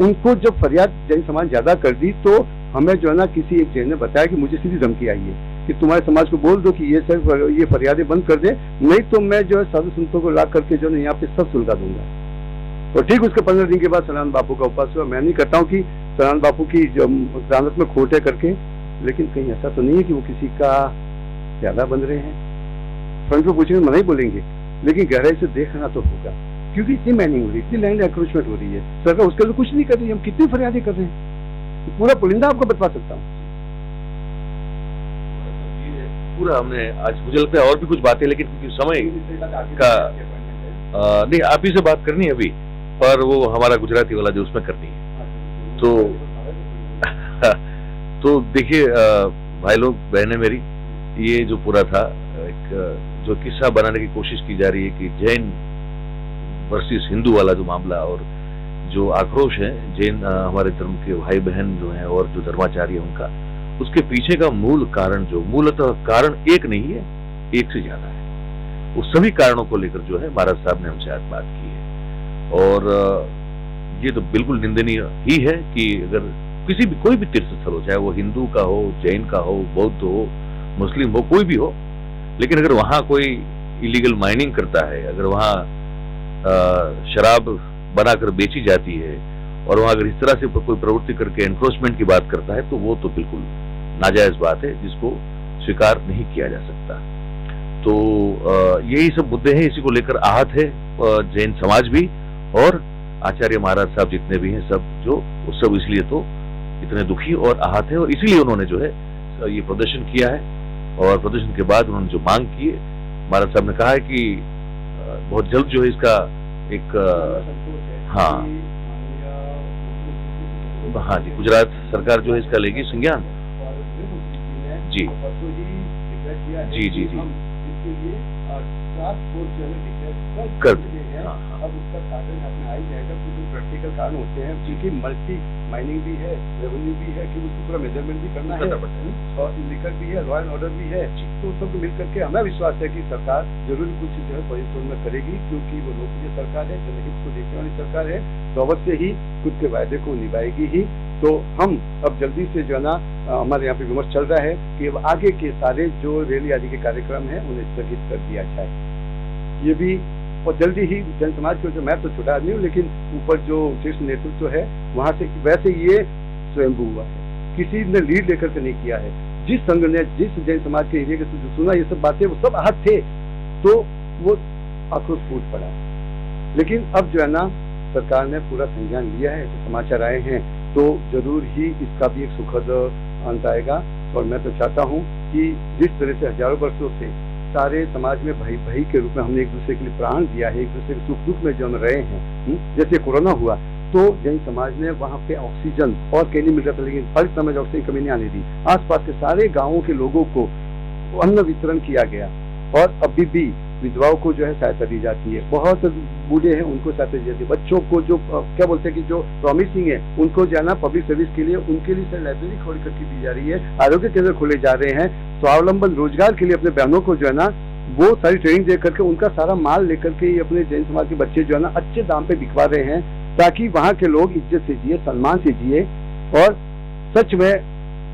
उनको जब फरियाद जैन समाज ज्यादा कर दी तो हमें जो है ना किसी एक जैन ने बताया कि मुझे सीधी धमकी आई है कि तुम्हारे समाज को बोल दो कि ये फरियादें बंद कर दे, नहीं तो मैं जो है साधु संतों को ला करके जो है यहाँ पे सब सुलगा दूंगा। और ठीक उसके 15 दिन के बाद सनातन बापू का उपवास हुआ। मैं नहीं करता हूँ कि सनातन बापू की जो दानत में खोट है करके, लेकिन कहीं ऐसा तो नहीं है कि वो किसी का ज्यादा बन रहे हैं। फ्रंट पे पूछेंगे मना ही बोलेंगे, लेकिन गहराई से देखना तो होगा, क्योंकि इतनी माइनिंग हो रही है, इतनी लैंड एक्रोचमेंट हो रही है, सरकार उसके लिए कुछ नहीं कर रही है। हम कितनी फरियादें कर रहे हैं, पूरा पुलिंदा आपको बता सकता हूँ पूरा। हमने आज मुझे लगता है और भी कुछ बातें, लेकिन क्योंकि समय का नहीं, आप ही से बात करनी है अभी, पर वो हमारा गुजराती वाला जो उसमें करनी है। तो देखिए भाई लोग, बहनें मेरी, ये जो पूरा था एक जो किस्सा बनाने की कोशिश की जा रही है कि जैन वर्सेस हिंदू वाला जो मामला और जो आक्रोश है जैन हमारे धर्म के भाई बहन जो हैं और जो धर्माचार्य है उनका, उसके पीछे का मूल कारण जो मूलतः कारण एक नहीं है, एक से ज्यादा है। उस सभी कारणों को लेकर जो है महाराज साहब ने हमसे आज बात की है। और ये तो बिल्कुल निंदनीय ही है कि अगर किसी भी कोई भी तीर्थ स्थल हो, चाहे वो हिंदू का हो, जैन का हो, बौद्ध हो, मुस्लिम हो, कोई भी हो, लेकिन अगर वहां कोई इलीगल माइनिंग करता है, अगर वहां शराब बनाकर बेची जाती है और वहां अगर इस तरह से कोई प्रवृत्ति करके एनक्रोचमेंट की बात करता है, तो वो तो बिल्कुल नाजायज बात है जिसको स्वीकार नहीं किया जा सकता। तो यही सब मुद्दे हैं, इसी को लेकर आहत है जैन समाज भी और आचार्य महाराज साहब जितने भी हैं सब, जो वो सब इसलिए तो इतने दुखी और आहत है, और इसीलिए उन्होंने जो है ये प्रदर्शन किया है। और प्रदर्शन के बाद उन्होंने जो मांग की है, महाराज साहब ने कहा है कि बहुत जल्द जो है इसका एक हाँ जी, गुजरात सरकार जो है इसका लेगी संज्ञान। जी जी जी जी कर दें। अब उसका कारण अपने आ ही जाएगा, कुछ प्रैक्टिकल कारण होते हैं जिनकी मल्टी माइनिंग भी है, रेवेन्यू भी है, कि उसको पूरा मेजरमेंट भी करना है, और लिकर भी है, लॉ एंड ऑर्डर भी है। तो सब मिल करके हमें विश्वास है कि सरकार जरूर कुछ जो है परिश्रम में करेगी, क्योंकि वो लोकप्रिय सरकार है, जनहित को देखने वाली सरकार है, तो अवश्य ही खुद के वायदे को निभाएगी ही। तो हम अब जल्दी से जो है ना हमारे यहाँ पे विमर्श चल रहा है कि अब आगे के सारे जो रैली आदि के कार्यक्रम है उन्हें स्थगित कर दिया जाए। ये भी, और जल्दी ही जैन समाज के जो, मैं तो छोटा आदमी हूँ लेकिन ऊपर जो शीर्ष नेतृत्व है वहां से, वैसे ये स्वयंभू हुआ है, किसी ने लीड लेकर के नहीं किया है। जिस संघ ने, जिस जैन समाज के एरिया के जो सुना ये सब बातें, वो सब आहत थे, तो वो आक्रोश फूट पड़ा। लेकिन अब जो है ना, सरकार ने पूरा संज्ञान लिया है, तो समाचार आए हैं, तो जरूर ही इसका भी एक सुखद अंत आएगा। और मैं तो चाहता हूँ कि जिस तरह से हजारों वर्षों से सारे समाज में भाई भाई के रूप में हमने एक दूसरे के लिए प्राण दिया है, एक दूसरे के सुख दुख में जम रहे हैं, जैसे कोरोना हुआ तो जैन समाज ने वहाँ पे ऑक्सीजन और कहीं नहीं मिल रहा था, लेकिन हर समय ऑक्सीजन की कमी नहीं आने दी। आसपास के सारे गांवों के लोगों को अन्न वितरण किया गया, और अभी भी विधवाओं को जो है सहायता दी जाती है, बहुत बूढ़े हैं उनको सहायता दी जाती है, बच्चों को जो क्या बोलते हैं कि जो प्रॉमिसिंग है उनको जो है ना पब्लिक सर्विस के लिए, उनके लिए लाइब्रेरी खोल करके दी जा रही है, आरोग्य केंद्र खोले जा रहे हैं, स्वावलंबन रोजगार के लिए अपने बहनों को जो है ना वो सारी ट्रेनिंग दे करके उनका सारा माल लेकर के अपने जैन समाज के बच्चे जो है ना अच्छे दाम पे बिकवा रहे हैं, ताकि वहाँ के लोग इज्जत से जिए, सम्मान से जिए। और सच में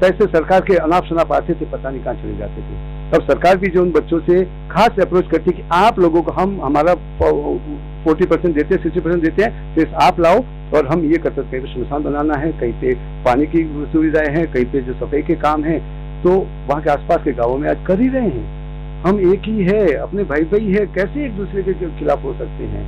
पैसे सरकार के अनाप शनाप आते थे, पता नहीं कहाँ चले जाते थे। तब सरकार भी जो उन बच्चों से खास अप्रोच करती है कि आप लोगों को हम हमारा 40% देते हैं, 60% देते हैं, फिर आप लाओ, और हम ये करते, कहीं पे शमशान बनाना है, कहीं पे पानी की सुविधाएं हैं, कहीं पे जो सफाई के काम है, तो वहाँ के आसपास के गाँवों में आज कर ही रहे हैं। हम एक ही है, अपने भाई भाई है, कैसे एक दूसरे के खिलाफ हो सकते हैं?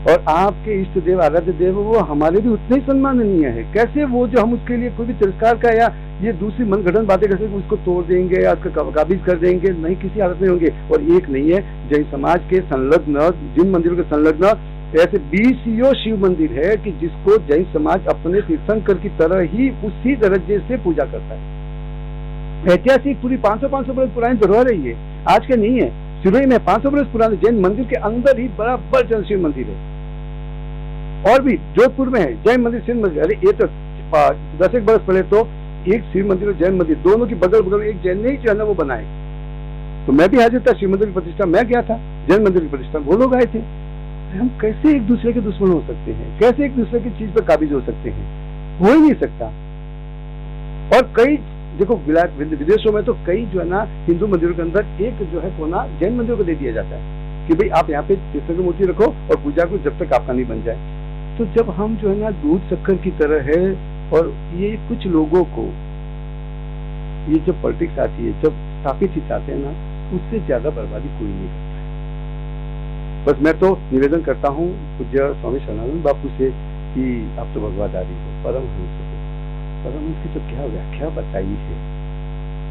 और आपके इष्ट देव, आराध्य देव, वो हमारे भी उतने ही सम्माननीय है। कैसे वो जो हम उसके लिए कोई भी तिरस्कार का या ये दूसरी मनगढ़ंत बातें करके उसको तोड़ देंगे या उसका काबिज कर देंगे, नहीं, किसी हालत में होंगे। और एक नहीं है, जैन समाज के संलग्न, जिन मंदिरों के संलग्न ऐसे 20 शिव मंदिर है कि जिसको जैन समाज अपने तीर्थंकर की तरह ही उसी दर्जे से पूजा करता है। ऐतिहासिक पूरी 500 बरस पुरानी धरोहर है ये, आज के नहीं है। सिरोही में 500 बरस पुराने जैन मंदिर के अंदर ही बराबर जैन शिव मंदिर है। और भी जोधपुर में है जैन मंदिर, शिव मंदिर। अरे ये तो 10 एक बरस पहले तो एक शिव मंदिर और जैन मंदिर दोनों की बगल बगल एक जैन ने ही जो है ना वो बनाए। तो मैं भी हाजिर था, शिव मंदिर की प्रतिष्ठा मैं गया था, जैन मंदिर की प्रतिष्ठा वो लोग आए थे। हम कैसे एक दूसरे के दुश्मन हो सकते हैं? कैसे एक दूसरे की चीज पर काबिज हो सकते हैं? हो ही नहीं सकता। और कई देखो विदेशों में तो कई जो है ना हिंदू मंदिरों के अंदर एक जो है कोना जैन मंदिरों को दे दिया जाता है कि भाई आप यहाँ पे तीर्थंकर की मूर्ति रखो और पूजा को जब तक आपका नहीं बन जाए। तो जब हम जो है ना दूध शक्कर की तरह है, और ये कुछ लोगों को ये जब पॉलिटिक्स आती है, जब स्थापित ही चाहते हैं ना, उससे ज्यादा बर्बादी कोई नहीं करता है। बस मैं तो निवेदन करता हूँ पूज्य स्वामी शरणानंद बापू से कि आप तो भगवादारी हो, परमहंस हो। परमहंस की तो क्या व्याख्या बताई है,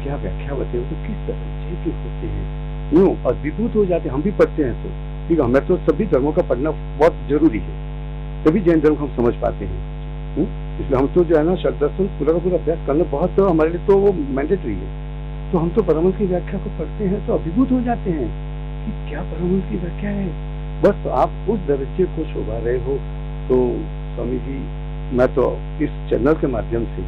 क्या व्याख्या बताई, तो किस तरह के होते हैं, यूं अद्भुत हो जाते हैं। हम भी पढ़ते हैं तो ठीक है, हमें तो सभी धर्मों का पढ़ना बहुत जरूरी है, तभी जैन धर्म को हम समझ पाते हैं। इसलिए हम तो जो है ना शब्द दर्शन पूरा का पूरा अभ्यास करना बहुत, तो हमारे लिए तो वो मैंडेटरी है। तो हम तो परमहंस की व्याख्या को पढ़ते हैं तो अभिभूत हो जाते हैं कि क्या परमहंस की व्याख्या है। बस तो आप उस दर्जे को शोभा रहे हो। तो स्वामी जी, मैं तो इस चैनल के माध्यम से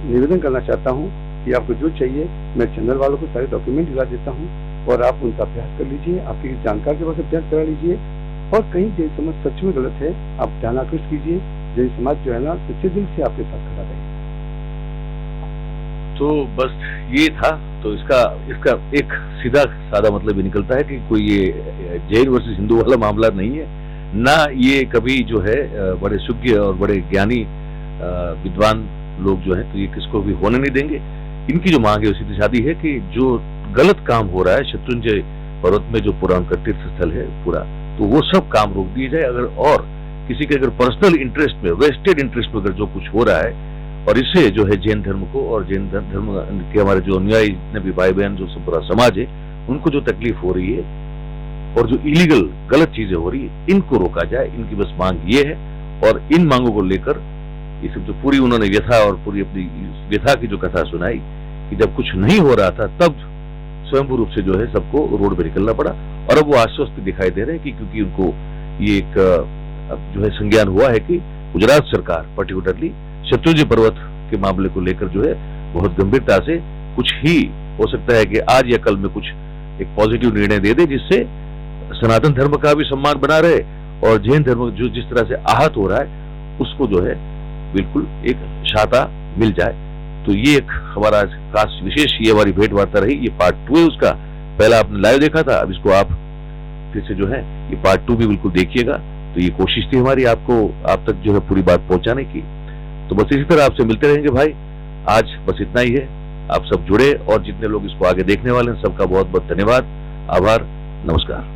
निवेदन करना चाहता हूँ कि आपको जो चाहिए मैं चैनल वालों को सारे डॉक्यूमेंट दिला देता हूँ, और आप उनका अभ्यास कर लीजिए, आपके जानकार के पास अभ्यास करा लीजिए। और कहीं जैन समाज सच में गलत है, आप ध्यान आकृष्ट कीजिए, जैन समाज जो है ना सच्चे दिल से आपके साथ खड़ा रहे। तो बस ये था। तो इसका एक सीधा सादा मतलब ये निकलता है कि कोई ये जैन वर्सेस हिंदू वाला मामला नहीं है, ना ये कभी जो है बड़े सुज्ञ और बड़े ज्ञानी विद्वान लोग जो है तो ये किसको भी होने नहीं देंगे। इनकी जो मांग है वो सीधी सादी है कि जो गलत काम हो रहा है शत्रुंजय पर्वत में, जो पूरा उनका तीर्थ स्थल है पूरा, तो वो सब काम रोक दिए जाए। अगर और किसी के अगर पर्सनल इंटरेस्ट में, वेस्टेड इंटरेस्ट में अगर जो कुछ हो रहा है, और इससे जो है जैन धर्म को और जैन धर्म के हमारे जो अनुयायी जितने भी भाई बहन, जो सब पूरा समाज है, उनको जो तकलीफ हो रही है और जो इलीगल गलत चीजें हो रही है, इनको रोका जाए। इनकी बस मांग ये है। और इन मांगों को लेकर ये सब जो पूरी उन्होंने व्यथा और पूरी अपनी व्यथा की जो कथा सुनाई कि जब कुछ नहीं हो रहा था तब स्वयंभू रूप से जो है सबको रोड पे निकलना पड़ा। और अब वो आश्वस्त दिखाई दे रहे हैं कि क्योंकि उनको ये एक अब जो है संज्ञान हुआ है कि गुजरात सरकार पर्टिकुलरली शत्रुंजय पर्वत के मामले को लेकर जो है बहुत गंभीरता से, कुछ ही हो सकता है कि आज या कल में कुछ एक पॉजिटिव निर्णय दे दे, जिससे सनातन धर्म का भी सम्मान बना रहे और जैन धर्म जो जिस तरह से आहत हो रहा है उसको जो है बिल्कुल एक शाता मिल जाए। तो ये एक हमारा खास विशेष ये हमारी भेंट वार्ता रही। ये पार्ट 2 है उसका। पहला आपने लाइव देखा था, अब इसको आप तरीके से जो है ये पार्ट 2 भी बिल्कुल देखिएगा। तो ये कोशिश थी हमारी आपको आप तक जो है पूरी बात पहुंचाने की। तो बस इसी तरह आपसे मिलते रहेंगे भाई। आज बस इतना ही है। आप सब जुड़े और जितने लोग इसको आगे देखने वाले हैं सबका बहुत बहुत धन्यवाद, आभार, नमस्कार।